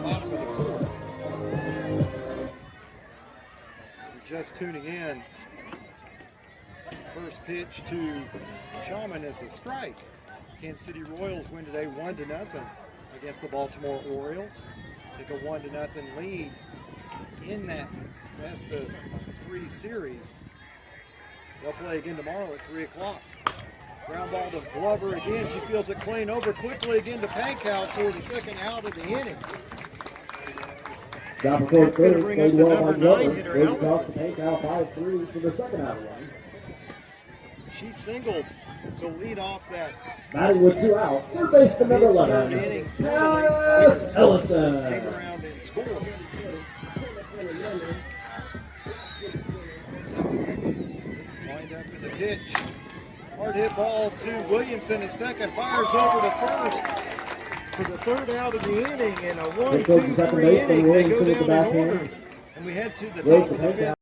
bottom of the fourth. If you're just tuning in, first pitch to Shawman is a strike. Kansas City Royals win today 1-0 against the Baltimore Orioles. Take a 1-0 lead in that best of 3 series. They'll play again tomorrow at 3 o'clock. Ground ball to Glover again. She fields it clean over quickly again to Pankow for the second out of the inning. Down before That's going to third, bring up played the well by number 9 Glover. hitter, Goes across Ellison. to Pankow 5-3 for the second out of one. She singled to lead off that Batting with 2 out. Third baseman number third 11. inning. Yes, Came Ellison. around and scored. Wind up in the pitch. Hard hit ball to Williamson at second. Fires over to first for the third out of the inning. And a 1-2-3 inning. They go down in order. And we head to the top of the fifth.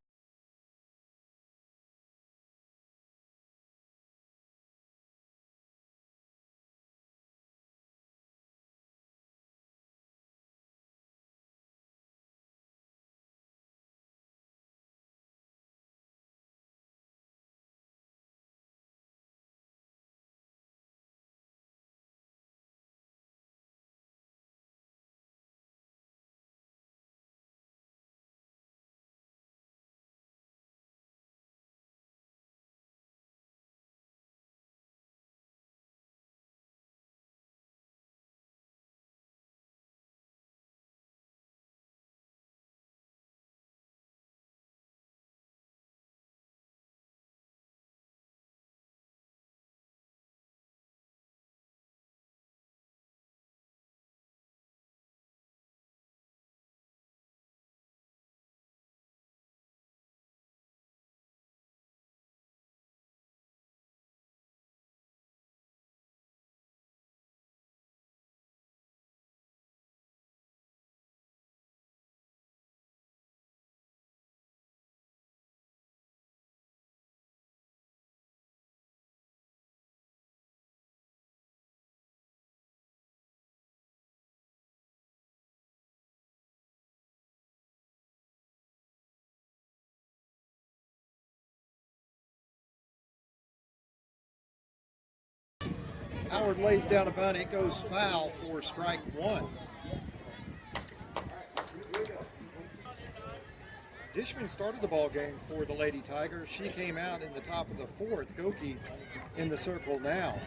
Howard lays down a bunt. It goes foul for strike 1. Dishman started the ball game for the Lady Tigers. She came out in the top of the 4th. Goki in the circle now.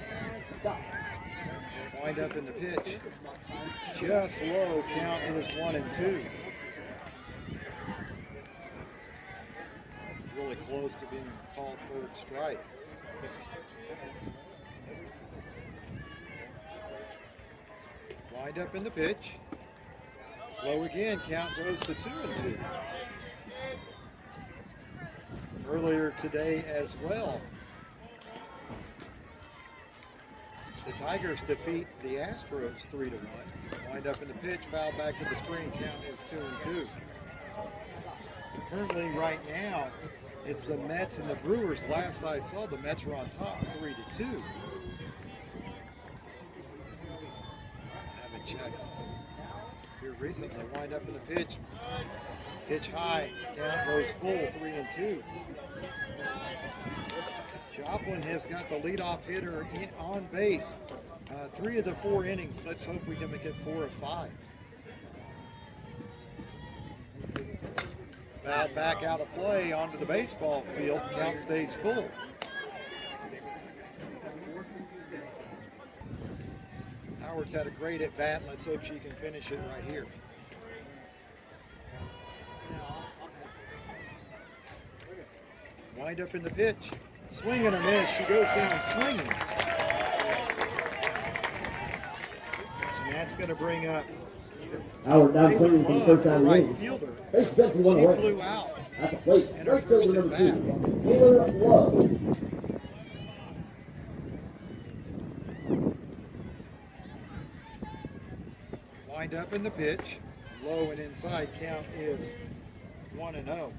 Wind up in the pitch. Just low. Count is 1-2. It's really close to being called third strike. Wind up in the pitch. Low again. Count goes to 2-2. Earlier today as well, the Tigers defeat the Astros 3-1. Wind up in the pitch. Foul back to the screen. Count is 2-2. Currently, right now, it's the Mets and the Brewers. Last I saw, the Mets were on top 3-2. Checked here recently. Wind up in the pitch. Pitch high. Count goes full. 3-2. Joplin has got the leadoff hitter on base. 3 of the 4 innings. Let's hope we can make it 4 of 5. Foul back out of play onto the baseball field. Count stays full. Howard's had a great at bat. Let's hope she can finish it right here. Wind up in the pitch. Swing and a miss. She goes down swinging. And that's going to bring up Howard down swinging from the first out of the right inning. fielder. Base is empty, 1 She away. flew out. At the plate, And her right fielder first number at 2, Taylor Love. Wind up in the pitch. Low and inside. Count is 1-0.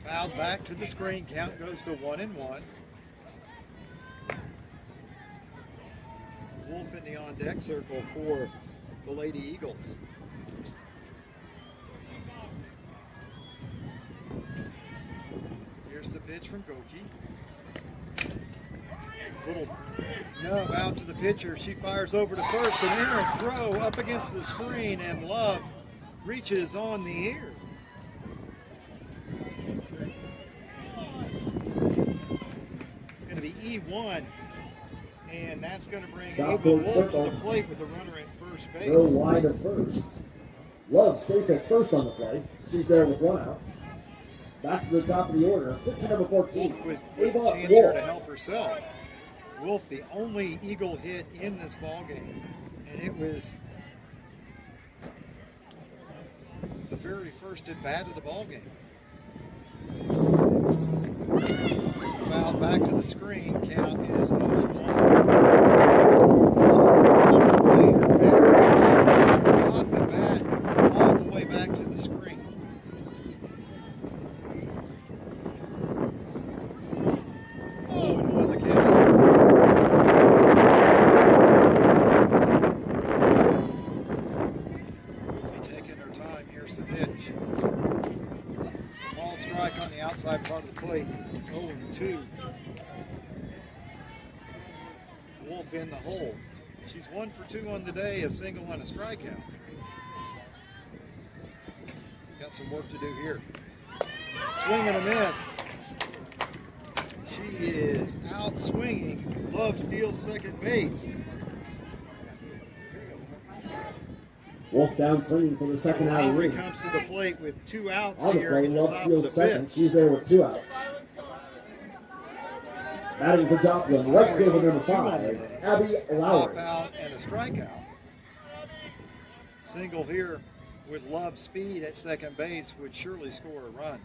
Fouled back to the screen. Count goes to 1-1. Wolf in the on-deck circle for the Lady Eagles. Here's the pitch from Goki. Little nub out to the pitcher. She fires over to first. An errant throw up against the screen, and Love reaches on the air. It's going to be E1, and that's going to bring Ava Wolf to the plate with a runner at first base. Go wide of first. Love safe at first on the play. She's there with 1 out. Back to the top of the order. Pitcher number 14. Wolf with a chance here to help herself. Wolf, the only Eagle hit in this ball game, and it was the very first at bat of the ball game. Foul back to the screen. Count is 0-1. Caught the bat all the way back to the screen. Oh, and won the count. Taking her time. Here's the pitch. Ball strike on the outside part of the plate. 0-2. Wolf in the hole. She's 1 for 2 on the day, a single and a strikeout. She's got some work to do here. Swing and a miss. She is out swinging. Love steals second base. Wolf down swinging for the second out. Lowry comes to the plate with 2 outs On the here plate, in the Love top of steals the second. fifth. She's there with 2 outs. Batting for Joplin, right fielder number 5, Abby Lowry. Pop out and a strikeout. Single here with Love's speed at second base would surely score a run.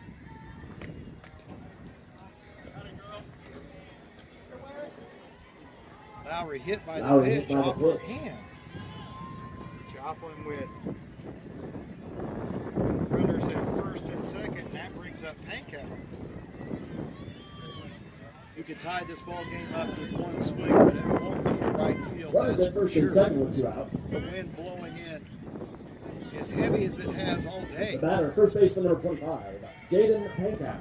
Lowry hit by the pitch off her hand. Joplin with runners at first and second. That brings up Pankow. You could tie this ball game up with 1 swing, but it won't be to right field. Runners at first and second with 2 out. The wind blowing in as heavy as it has all day. The batter, first baseman number 25, Jaden Pankow.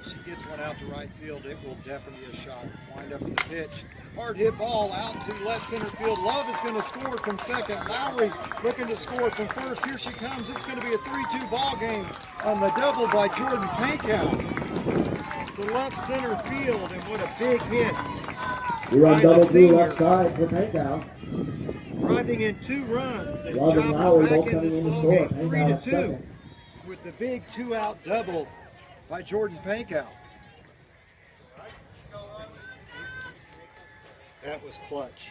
She gets one out to right field. It will definitely be a shot. Wind up in the pitch. Hard hit ball out to left center field. Love is going to score from second. Lowry looking to score from first. Here she comes. It's going to be a 3-2 ball game on the double by Jordan Pankow. To left center field, and what a big hit. We run double through left side for Pankow. Driving in 2 runs. And Love and Joplin Lowry back both in coming this in to ball score. game, Pankow at 3-2 second. with the big 2-out double by Jordan Pankow. That was clutch.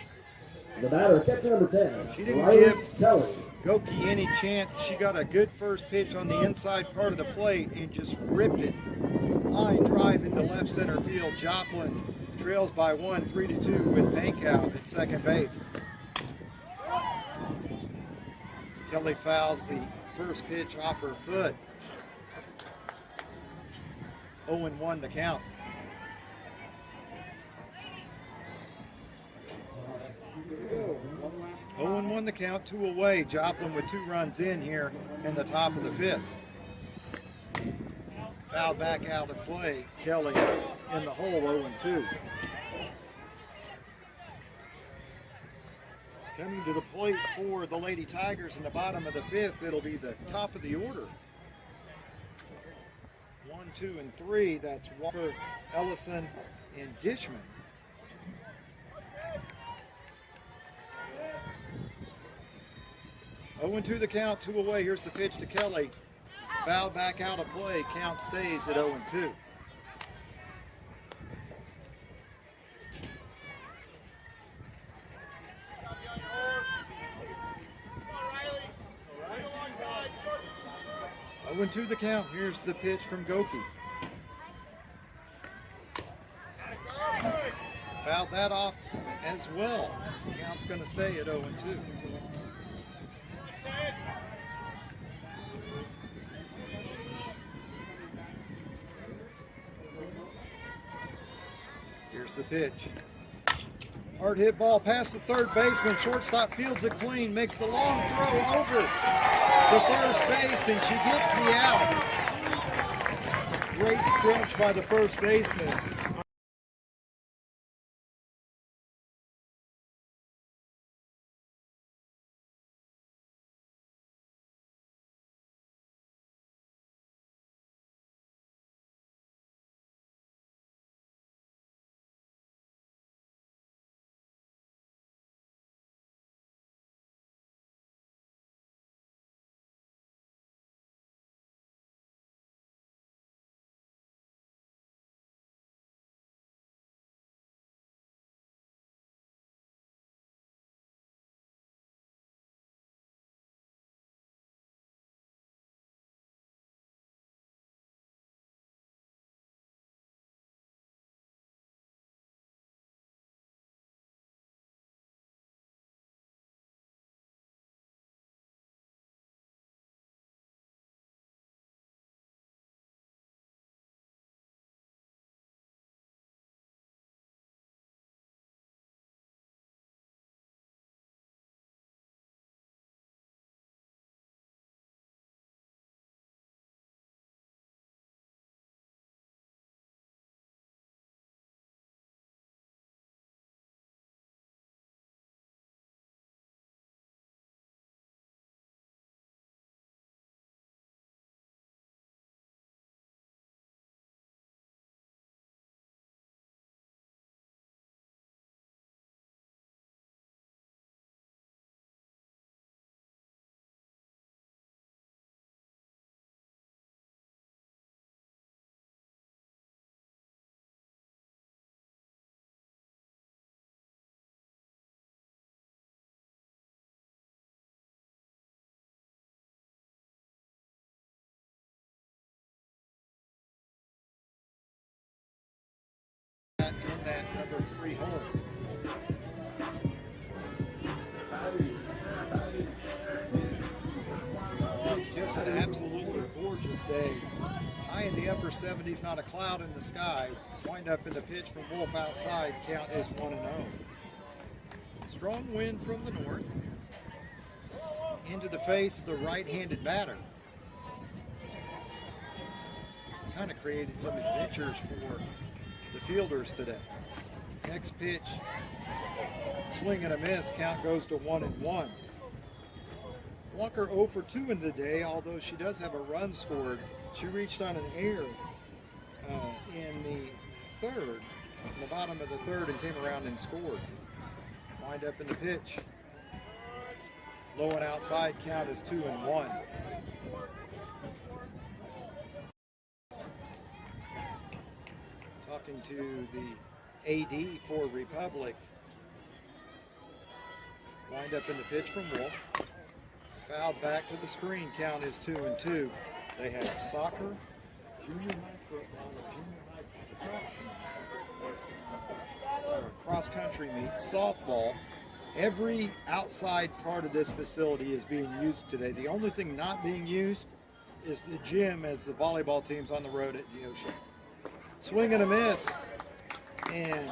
The batter, catcher number 10, She didn't Riley give Kelly. Goki any chance. She got a good first pitch on the inside part of the plate and just ripped it. Line drive into left center field. Joplin trails by 1, 3-2 with Pankow at second base. Kelly fouls the first pitch off her foot. 0-1 the count. 0-1 the count, 2 away. Joplin with 2 runs in here in the top of the 5th. Foul back out of play. Kelly in the hole, 0-2. Coming to the plate for the Lady Tigers in the bottom of the 5th, it'll be the top of the order. 1, 2, and 3. That's Walker, Ellison, and Dishman. Oh, 2 the count, 2 away. Here's the pitch to Kelly. Foul back out of play. Count stays at 0-2. Oh, 2 the count. Here's the pitch from Goki. Fouled that off as well. Count's going to stay at 0-2. takes the pitch. Hard hit ball past the third baseman. Shortstop fields it clean, makes the long throw over to first base, and she gets the out. Great stretch by the first baseman. In that number 3 hole. Just an absolutely gorgeous day. High in the upper 70s, not a cloud in the sky. Wind up in the pitch from Wolf outside. Count is 1-0. Strong wind from the north. Into the face of the right-handed batter. Kind of created some adventures for the fielders today. Next pitch, swing and a miss. Count goes to 1-1. Walker 0 for 2 in the day, although she does have a run scored. She reached on an error in the third, in the bottom of the third, and came around and scored. Wind up in the pitch. Low and outside. Count is 2-1. Talking to the AD for Republic. Wind up in the pitch from Wolf. Fouled back to the screen. Count is 2-2. They have soccer, junior high football, junior high cross country meets, softball. Every outside part of this facility is being used today. The only thing not being used is the gym, as the volleyball team's on the road at Joplin. Swing and a miss, and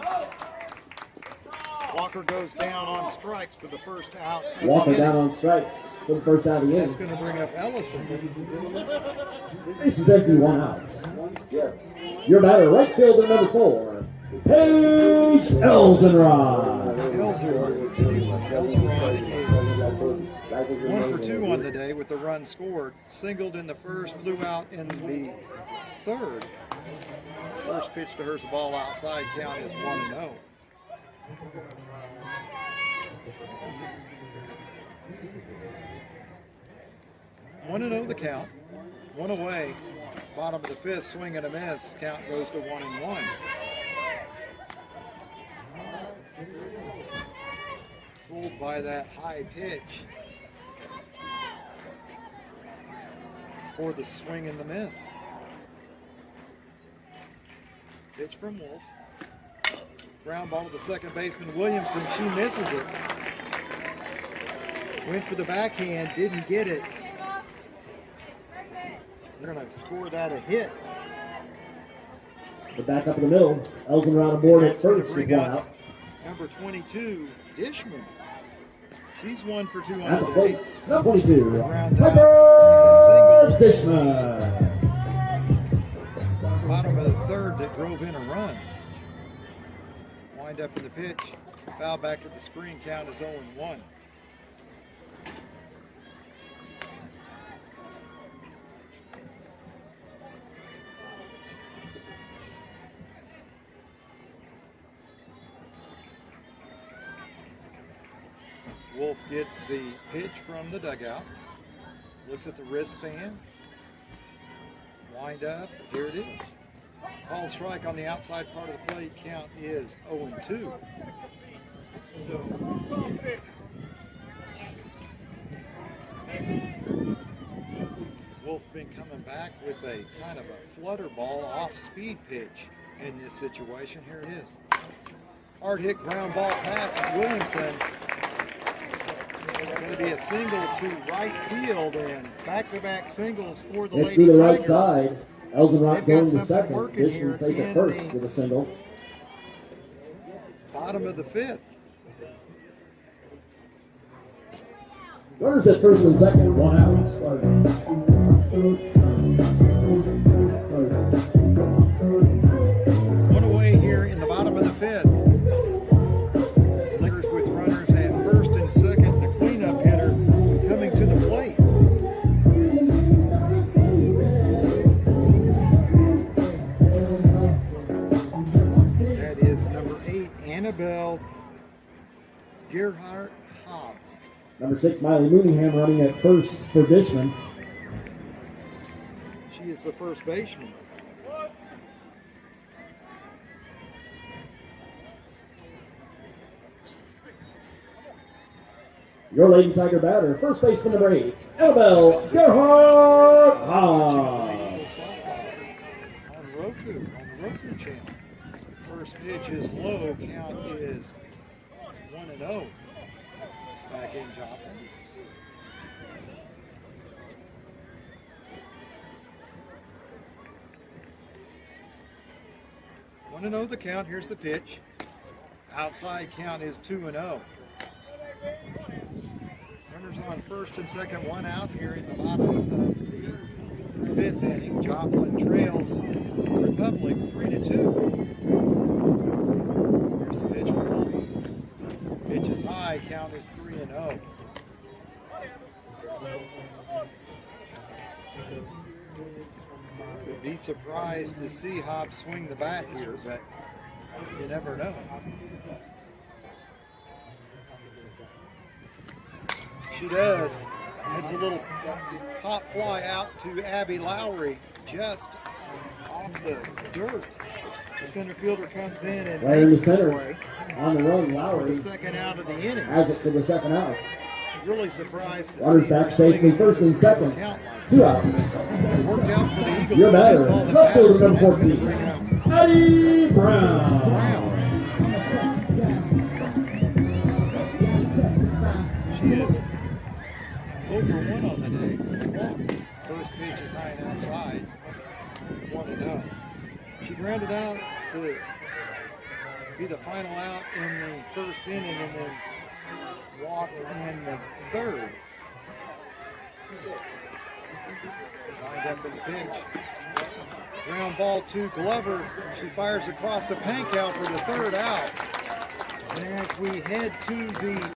Walker goes down on strikes for the first out. Walker down on strikes for the first out of the inning. That's going to bring up Ellison. Base is empty, 1 out. Your batter, right fielder number 4, Paige Elzenrod. Elzenrod 1 for 2 on the day with the run scored. Singled in the first, flew out in the third. First pitch to her's a ball outside. Count is 1-0. One and 0 the count. One away. Bottom of the fifth, swing and a miss. Count goes to 1-1. Fooled by that high pitch for the swing and the miss. Pitch from Wolf. Ground ball to the second baseman, Williamson. She misses it. Went for the backhand, didn't get it. They're going to score that a hit. The back up in the middle. Elson around the board at That's gonna first. bring One up out. number 22, Dishman. She's 1 for 2 At on the the plate, day. number 22. Round Michael out. Dishman. Bottom of the third that drove in a run. Wind up in the pitch. Foul back to the screen. Count is 0-1. Wolf gets the pitch from the dugout. Looks at the wristband. Wind up. Here it is. Called strike on the outside part of the plate. Count is 0-2. Wolf been coming back with a kind of a flutter ball off-speed pitch in this situation. Here it is. Hard hit ground ball pass Williamson. Going to be a single to right field and back-to-back singles for the Hit Lady to the right Tigers. side. Elson They've got going to something second. working here Dishman safe in at first the- with a single. Bottom of the fifth. Runners at first and second. One out. One away here in the bottom of the fifth. Lakers with runners at first and second. The cleanup hitter coming to the plate. That is number 8, Annabelle Gerhardt Hobbs. Number 6, Miley Mooneyham running at first for Dishman. She is the first baseman. Your Lady Tiger batter, first baseman number 8, Annabelle Gerhardt Hobbs. On Roku, on the Roku channel. First pitch is low, count is 1-0. Back in Joplin. Want to know the count? Here's the pitch. Outside count is 2-0. Runners on first and second, one out here in the bottom of the fifth inning. Joplin trails Republic 3-2. Here's the pitch for Wolf. Pitch is high, count is 3-0. Would be surprised to see Hobbs swing the bat here, but you never know. She does. It's a little pop fly out to Abby Lowry, just off the dirt. The center fielder comes in and Right in the makes the center. play On the run, for Lowry the second out of the inning. has it for the second out. Really surprised to Runners see back her safely swing first and second. count like 2 outs. that. Worked out for the Eagles. Your batter, That's all that left fielder matters, and number that's gonna 14, bring out Eddie Brown. Brown. She is 0 for 1 on the day with a walk. First pitch is high and outside. 1-0. She grounded out to be the final out in the first inning and then walked in the third. Lined up in the pitch. Ground ball to Glover. She fires across to Pankow for the third out. And as we head to the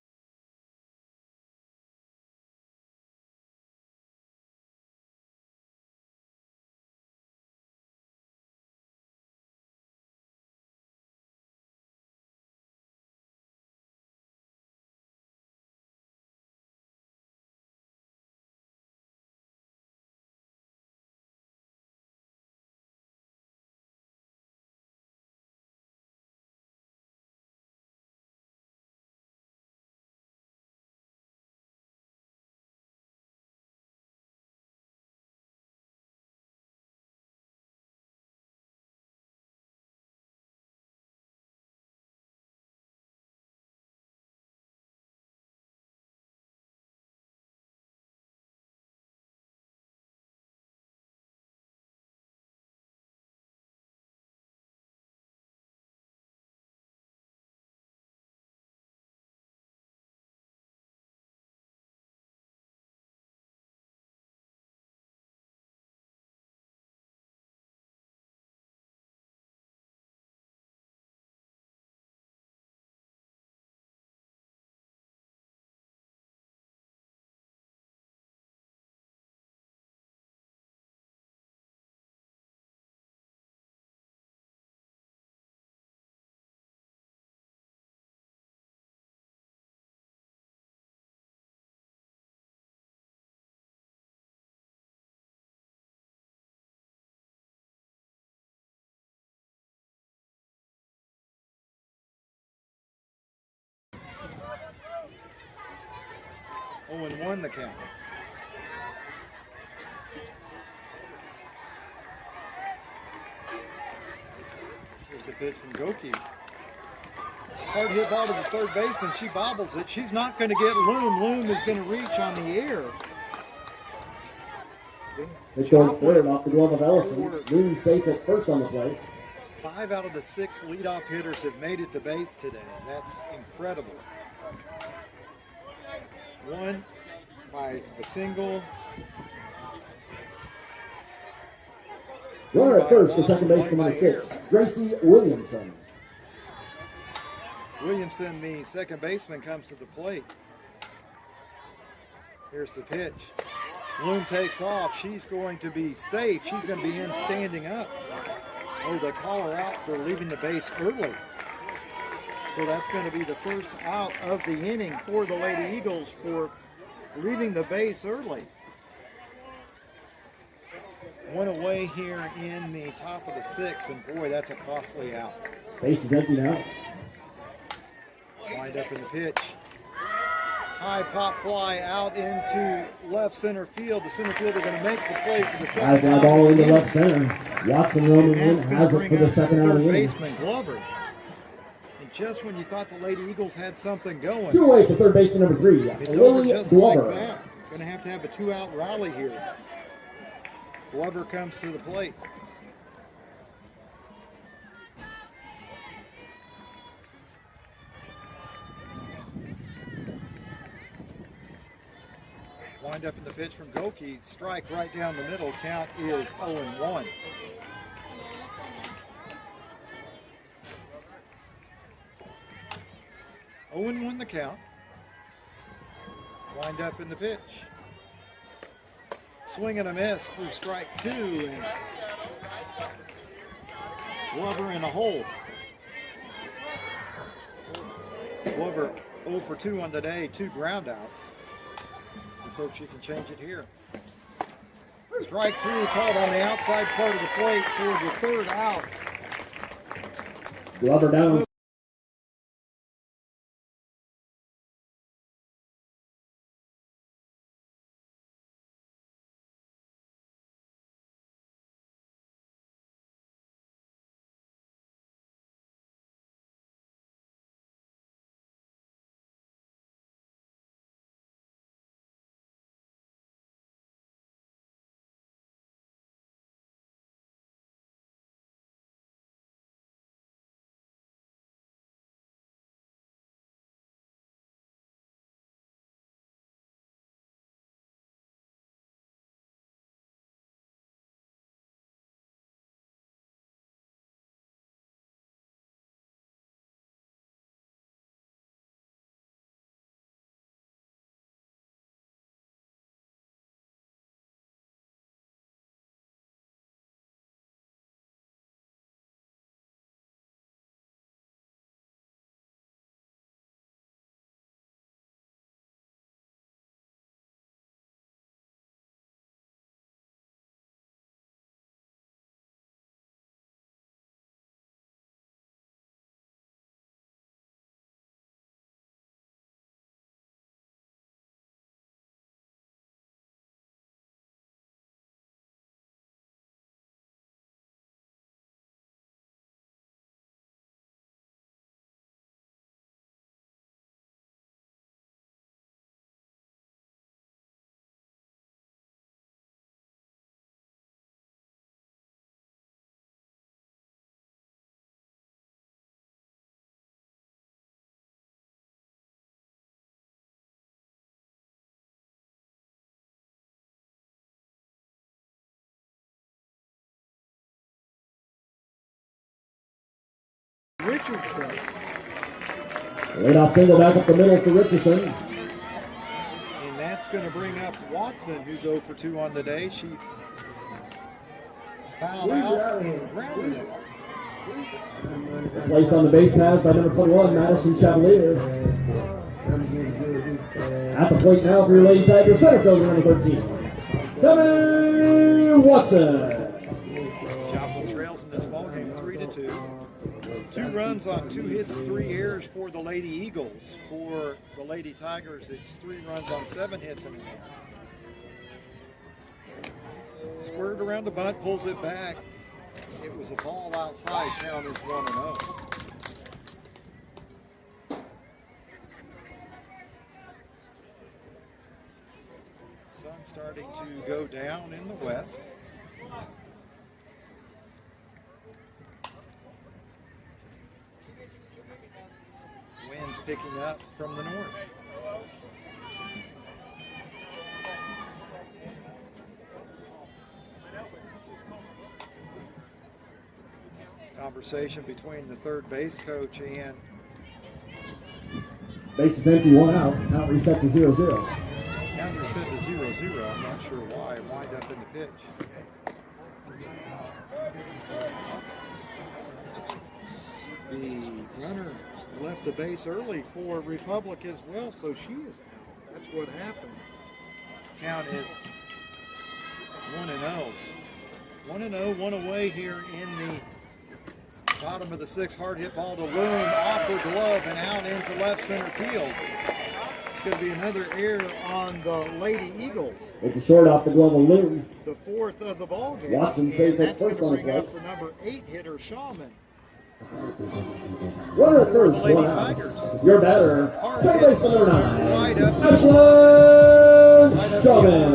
0-1 the count. Here's the pitch from Goki. Hard hit ball to the third baseman. She bobbles it. She's not going to get Loom. Loom is going to reach on the air. Pitch going third off the glove of Ellison. Loom safe at first on the play. 5 out of the 6 leadoff hitters have made it to base today. That's incredible. One by a single. Runner at first for second baseman number 6, Gracie Williamson. Williamson, the second baseman, comes to the plate. Here's the pitch. Bloom takes off. She's going to be safe. She's going to be in standing up. Oh, they call her out for leaving the base early. So that's going to be the first out of the inning for the Lady Eagles for leaving the base early. One away here in the top of the 6th, and boy, that's a costly out. Base is empty now. Wind up in the pitch. High pop fly out into left center field. The center fielder going to make the play for the second. High fly ball into left center. Watson roaming in, has it for the second out of the inning. Baseman Glover. And just when you thought the Lady Eagles had something going, 2 away for third baseman number 3, Lily Glover. Like that. Going to have a 2-out rally here. Glover comes to the plate. Wind up in the pitch from Goki. Strike right down the middle. Count is 0-1. (0-1) the count. Wind up in the pitch. Swing and a miss for strike 2. And Glover in a hole. Glover 0 for 2 on the day, 2 ground outs. Let's hope she can change it here. Strike 3 called on the outside part of the plate for the 3rd out. Glover down. Richardson. Leadoff single back up the middle for Richardson. And that's going to bring up Watson, who's 0 for 2 on the day. She fouled out and grounded it. Placed on the base pass by number 21, Madison Chevalier. At the plate now for your Lady Tigers, center fielder number 13, Sammy Watson. Joplin trails in this ballgame 3-2. 2 runs on 2 hits, 3 errors for the Lady Eagles. For the Lady Tigers, it's 3 runs on 7 hits and an error. Squared around the bunt, pulls it back. It was a ball outside. Count is 1-0. Sun starting to go down in the west. Winds picking up from the north. Conversation between the third base coach and Base is empty, 1 out. Count reset to 0-0. Count reset to 0-0. I'm not sure why. Wind up in the pitch. The runner left the base early for Republic as well, so she is out. That's what happened. Count is 1-0. 1-0, 1 away here in the bottom of the 6th. Hard hit ball to Loon off her glove and out into left center field. It's going to be another error on the Lady Eagles. With the short off the glove of Loon. The 4th of the ball game. Watson safe at that's going first to on the bring up plate. the number 8 hitter, Shaman. Runner at first, Lady 1 out. Tigers. Your batter, second baseman number 9. Right up. Joplin Right up Joplin.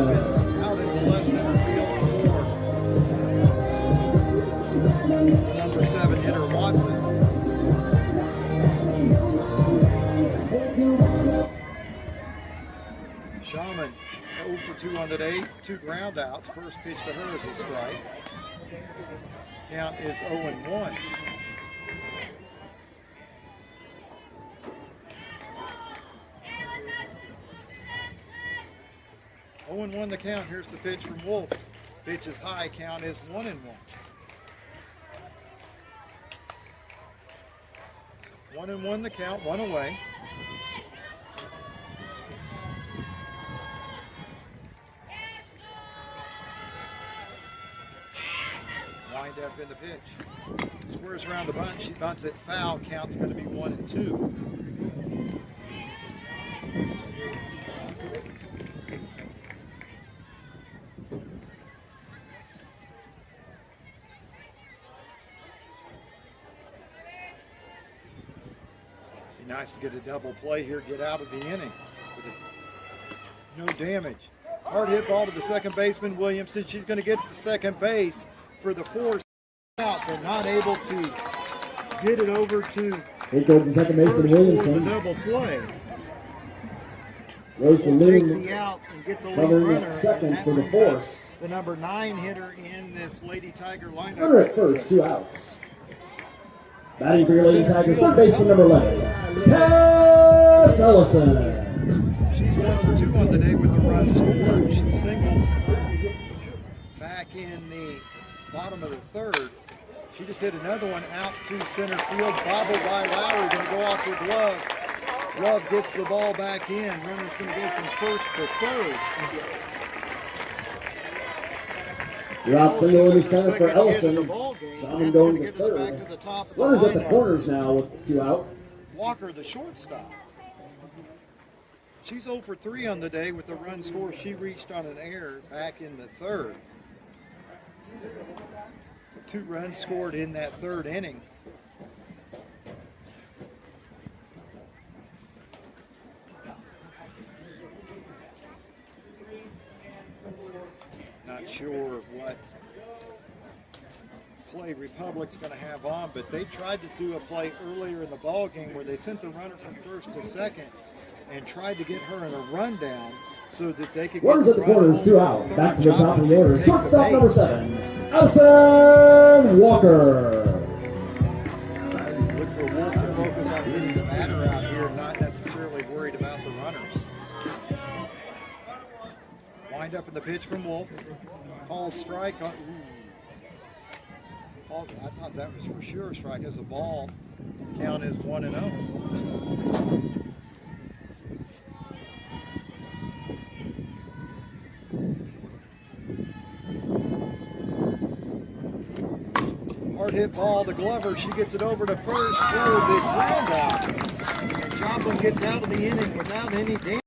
out into left center field for number 7 hitter, Watson. Shaman 0 for 2 on the day, 2 ground outs. First pitch to her is a strike. Count is 0-1. Oh and 1 the count. Here's the pitch from Wolf. Pitch is high. Count is 1-1. 1-1 the count. 1 away. Wind up in the pitch. Squares around the bunt. She bunts it foul. Count's going to be 1-2. Be nice to get a double play here. Get out of the inning. No damage. Hard hit ball to the second baseman, Williamson. She's going to get to second base for the 4th out. They're not able to get it over to Here goes the second baseman, first for the Williamson. double play. Rose to We'll take Loon, the out and get the lead covering runner. at second and that for the brings up force. The number 9 hitter in this Lady Tiger lineup. Runner at first, 2 outs. Batting for your Lady Tigers, third baseman number 11. Cass Ellison. She's 1 for 2 on the day with a run scored. She singled back in the bottom of the 3rd. She just hit another one out to center field. Bobbled by Lowry, going to go off her glove. Glove gets the ball back in. Runner's going to go from first to 3rd. You're out single in the center for Ellison. Shaman Shaman going to 3rd. Runners at the corners now with 2 out. Walker, the shortstop. She's 0 for 3 on the day with the run score. She reached on an error back in the 3rd. 2 runs scored in that 3rd inning. Not sure what play Republic's going to have on, but they tried to do a play earlier in the ball game where they sent the runner from first to second and tried to get her in a rundown so that they could Runners get at the corners, 2 out. third. Back to the top of the order. Take Shortstop the number base. 7. Ellison Walker. Look for Wolf to focus on getting the batter out here, not necessarily worried about the runners. Wind up in the pitch from Wolf. Called strike. I thought that was for sure strike as a ball. Count is 1-0. Hard hit ball to Glover. She gets it over to first for the ground out. And Joplin gets out of the inning without any damage.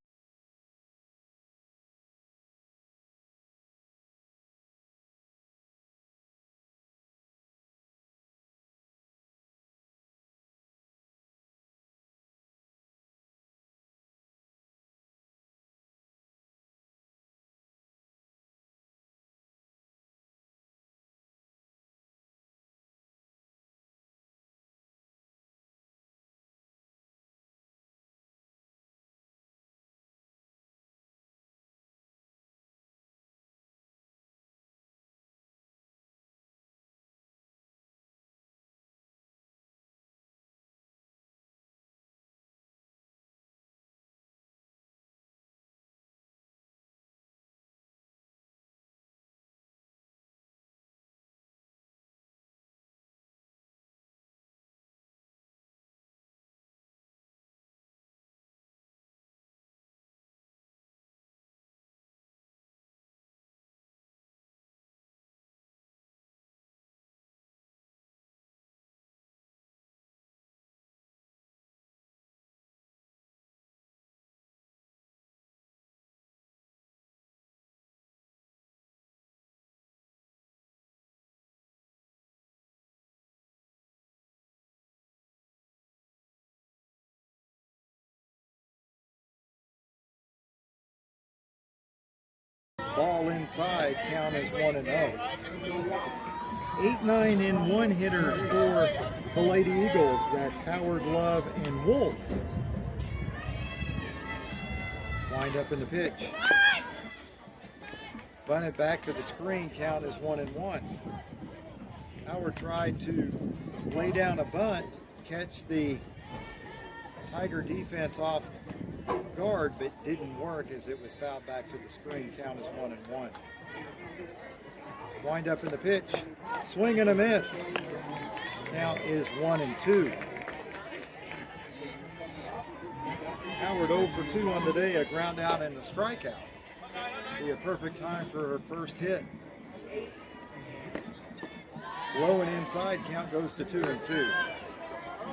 Ball inside, count is 1-0. 8, 9, and 1 hitters for the Lady Eagles. That's Howard, Love, and Wolf. Wind up in the pitch. Bunt it back to the screen, count is 1-1. Howard tried to lay down a bunt, catch the Tiger defense off guard, but didn't work as it was fouled back to the screen. Count is 1-1. Wind up in the pitch. Swing and a miss. Count is 1-2. Howard 0 for 2 on the day, a ground out and a strikeout. Be a perfect time for her first hit. Low and inside, count goes to 2-2.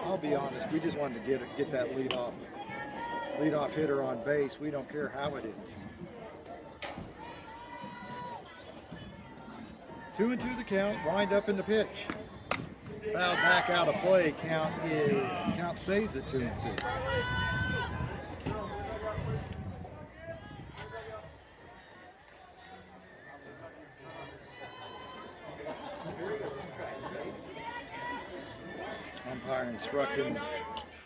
I'll be honest, we just wanted to get that leadoff hitter on base. We don't care how it is. 2-2 the count. Wind up in the pitch. Fouled back out of play. Count stays at 2-2. Umpire instructing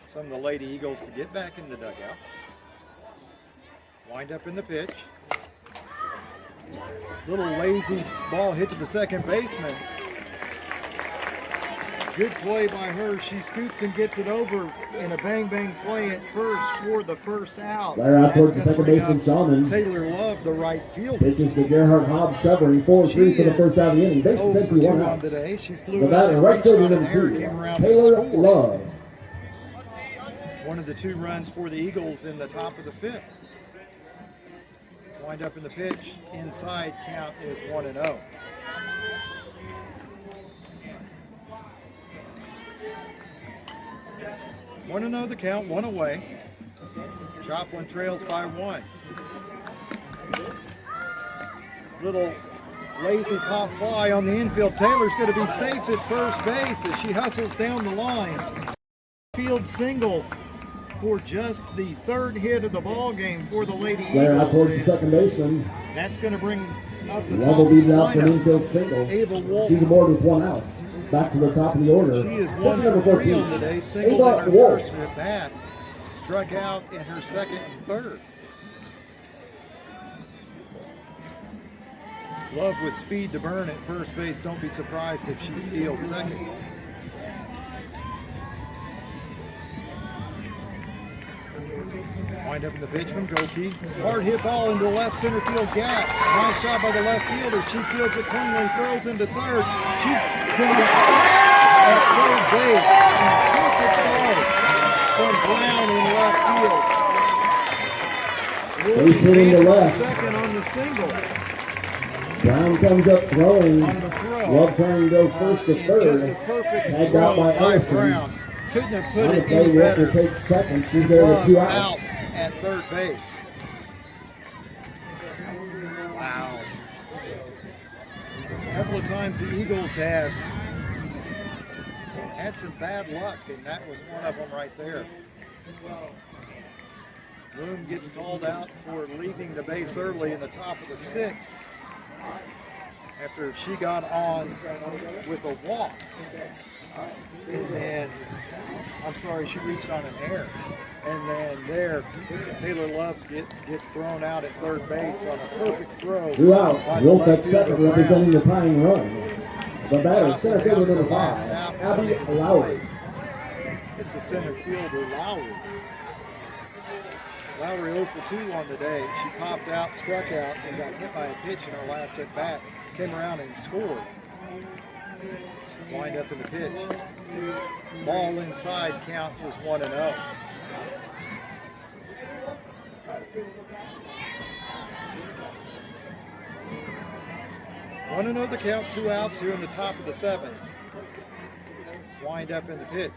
some of the Lady Eagles to get back in the dugout. Wind up in the pitch. Little lazy ball hit to the second baseman. Good play by her. She scoops and gets it over in a bang-bang play at first for the first out. Right out towards the second baseman, Shawman. Taylor Love, the right fielder. Pitches to Gerhard Hobbs, covering 4-3 for the first out of the inning. Bases empty, 1 out. Today. She flew The batter, right fielder number 2, Taylor Love. One of the 2 runs for the Eagles in the top of the 5th. Wind up in the pitch. Inside, count is 1-0. Want to know the count, 1 away. Joplin trails by 1. Little lazy pop fly on the infield. Taylor's going to be safe at first base as she hustles down the line. Field single for just the 3rd hit of the ball game for the Lady Eagles. Right out towards the second baseman. That's going to bring up the Love top will of be the out for an lineup. infield single. Ava Wolf. She's aboard with 1 out. Back to the top of the order. She is Pitcher 1 number for 3 14, on today. Singled Ava in her Wolf. first at bat. Struck out in her second and third. Love with speed to burn at first base. Don't be surprised if she steals second. Wind up in the pitch from Goki. Hard hit ball into the left center field gap. Nice job by the left fielder. She fields it cleanly, throws into third. She's going to at third base. And perfect ball from Brown in left field. Base hitting to left. Second on the single. Brown Joplin comes up throwing. on the throw. Love trying to go first to And third. just a perfect Tagged out throw by by Ellison. Brown. Couldn't have put On the it play, any Walker better. takes second. She's there with 2 outs. Out at third base. Wow. A couple of times the Eagles have had some bad luck, and that was one of them right there. Bloom gets called out for leaving the base early in the top of the 6th after she got on with a walk. And I'm sorry, she reached on an error. And then there, Taylor Loves gets thrown out at third base on a perfect throw. 2 outs. by the Wolf left at fielder, second, Brown. representing the tying run. The batter, center fielder number 5, Abby Lowry. It's the center fielder, Lowry. Lowry 0 for 2 on the day. She popped out, struck out, and got hit by a pitch in her last at bat. Came around and scored. Wind up in the pitch. Ball inside, count is 1-0. Want to know the count, 2 outs here in the top of the 7th. Wind up in the pitch.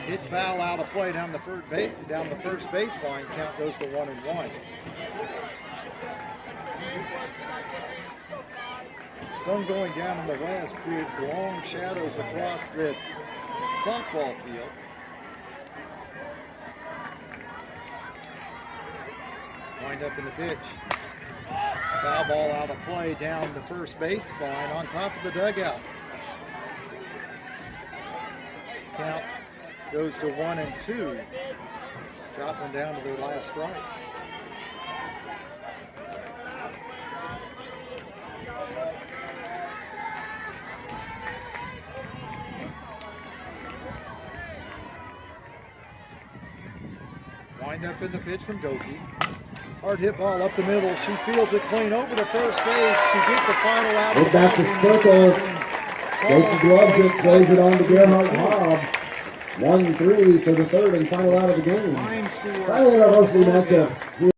Hit foul out of play down the first baseline. Count goes to 1-1. Sun going down in the west creates long shadows across this softball field. Wind up in the pitch. Foul ball out of play down the first baseline on top of the dugout. Count goes to 1-2. Joplin down to their last strike. Wind up in the pitch from Doki. Hard hit ball up the middle. She fields it clean over to first base to get the final out. Get back to circle. Doki gloves it, throws it on to Gerhardt Hobbs. 1-3 for the third and final out of the game. Time score. Finally, our varsity matchup.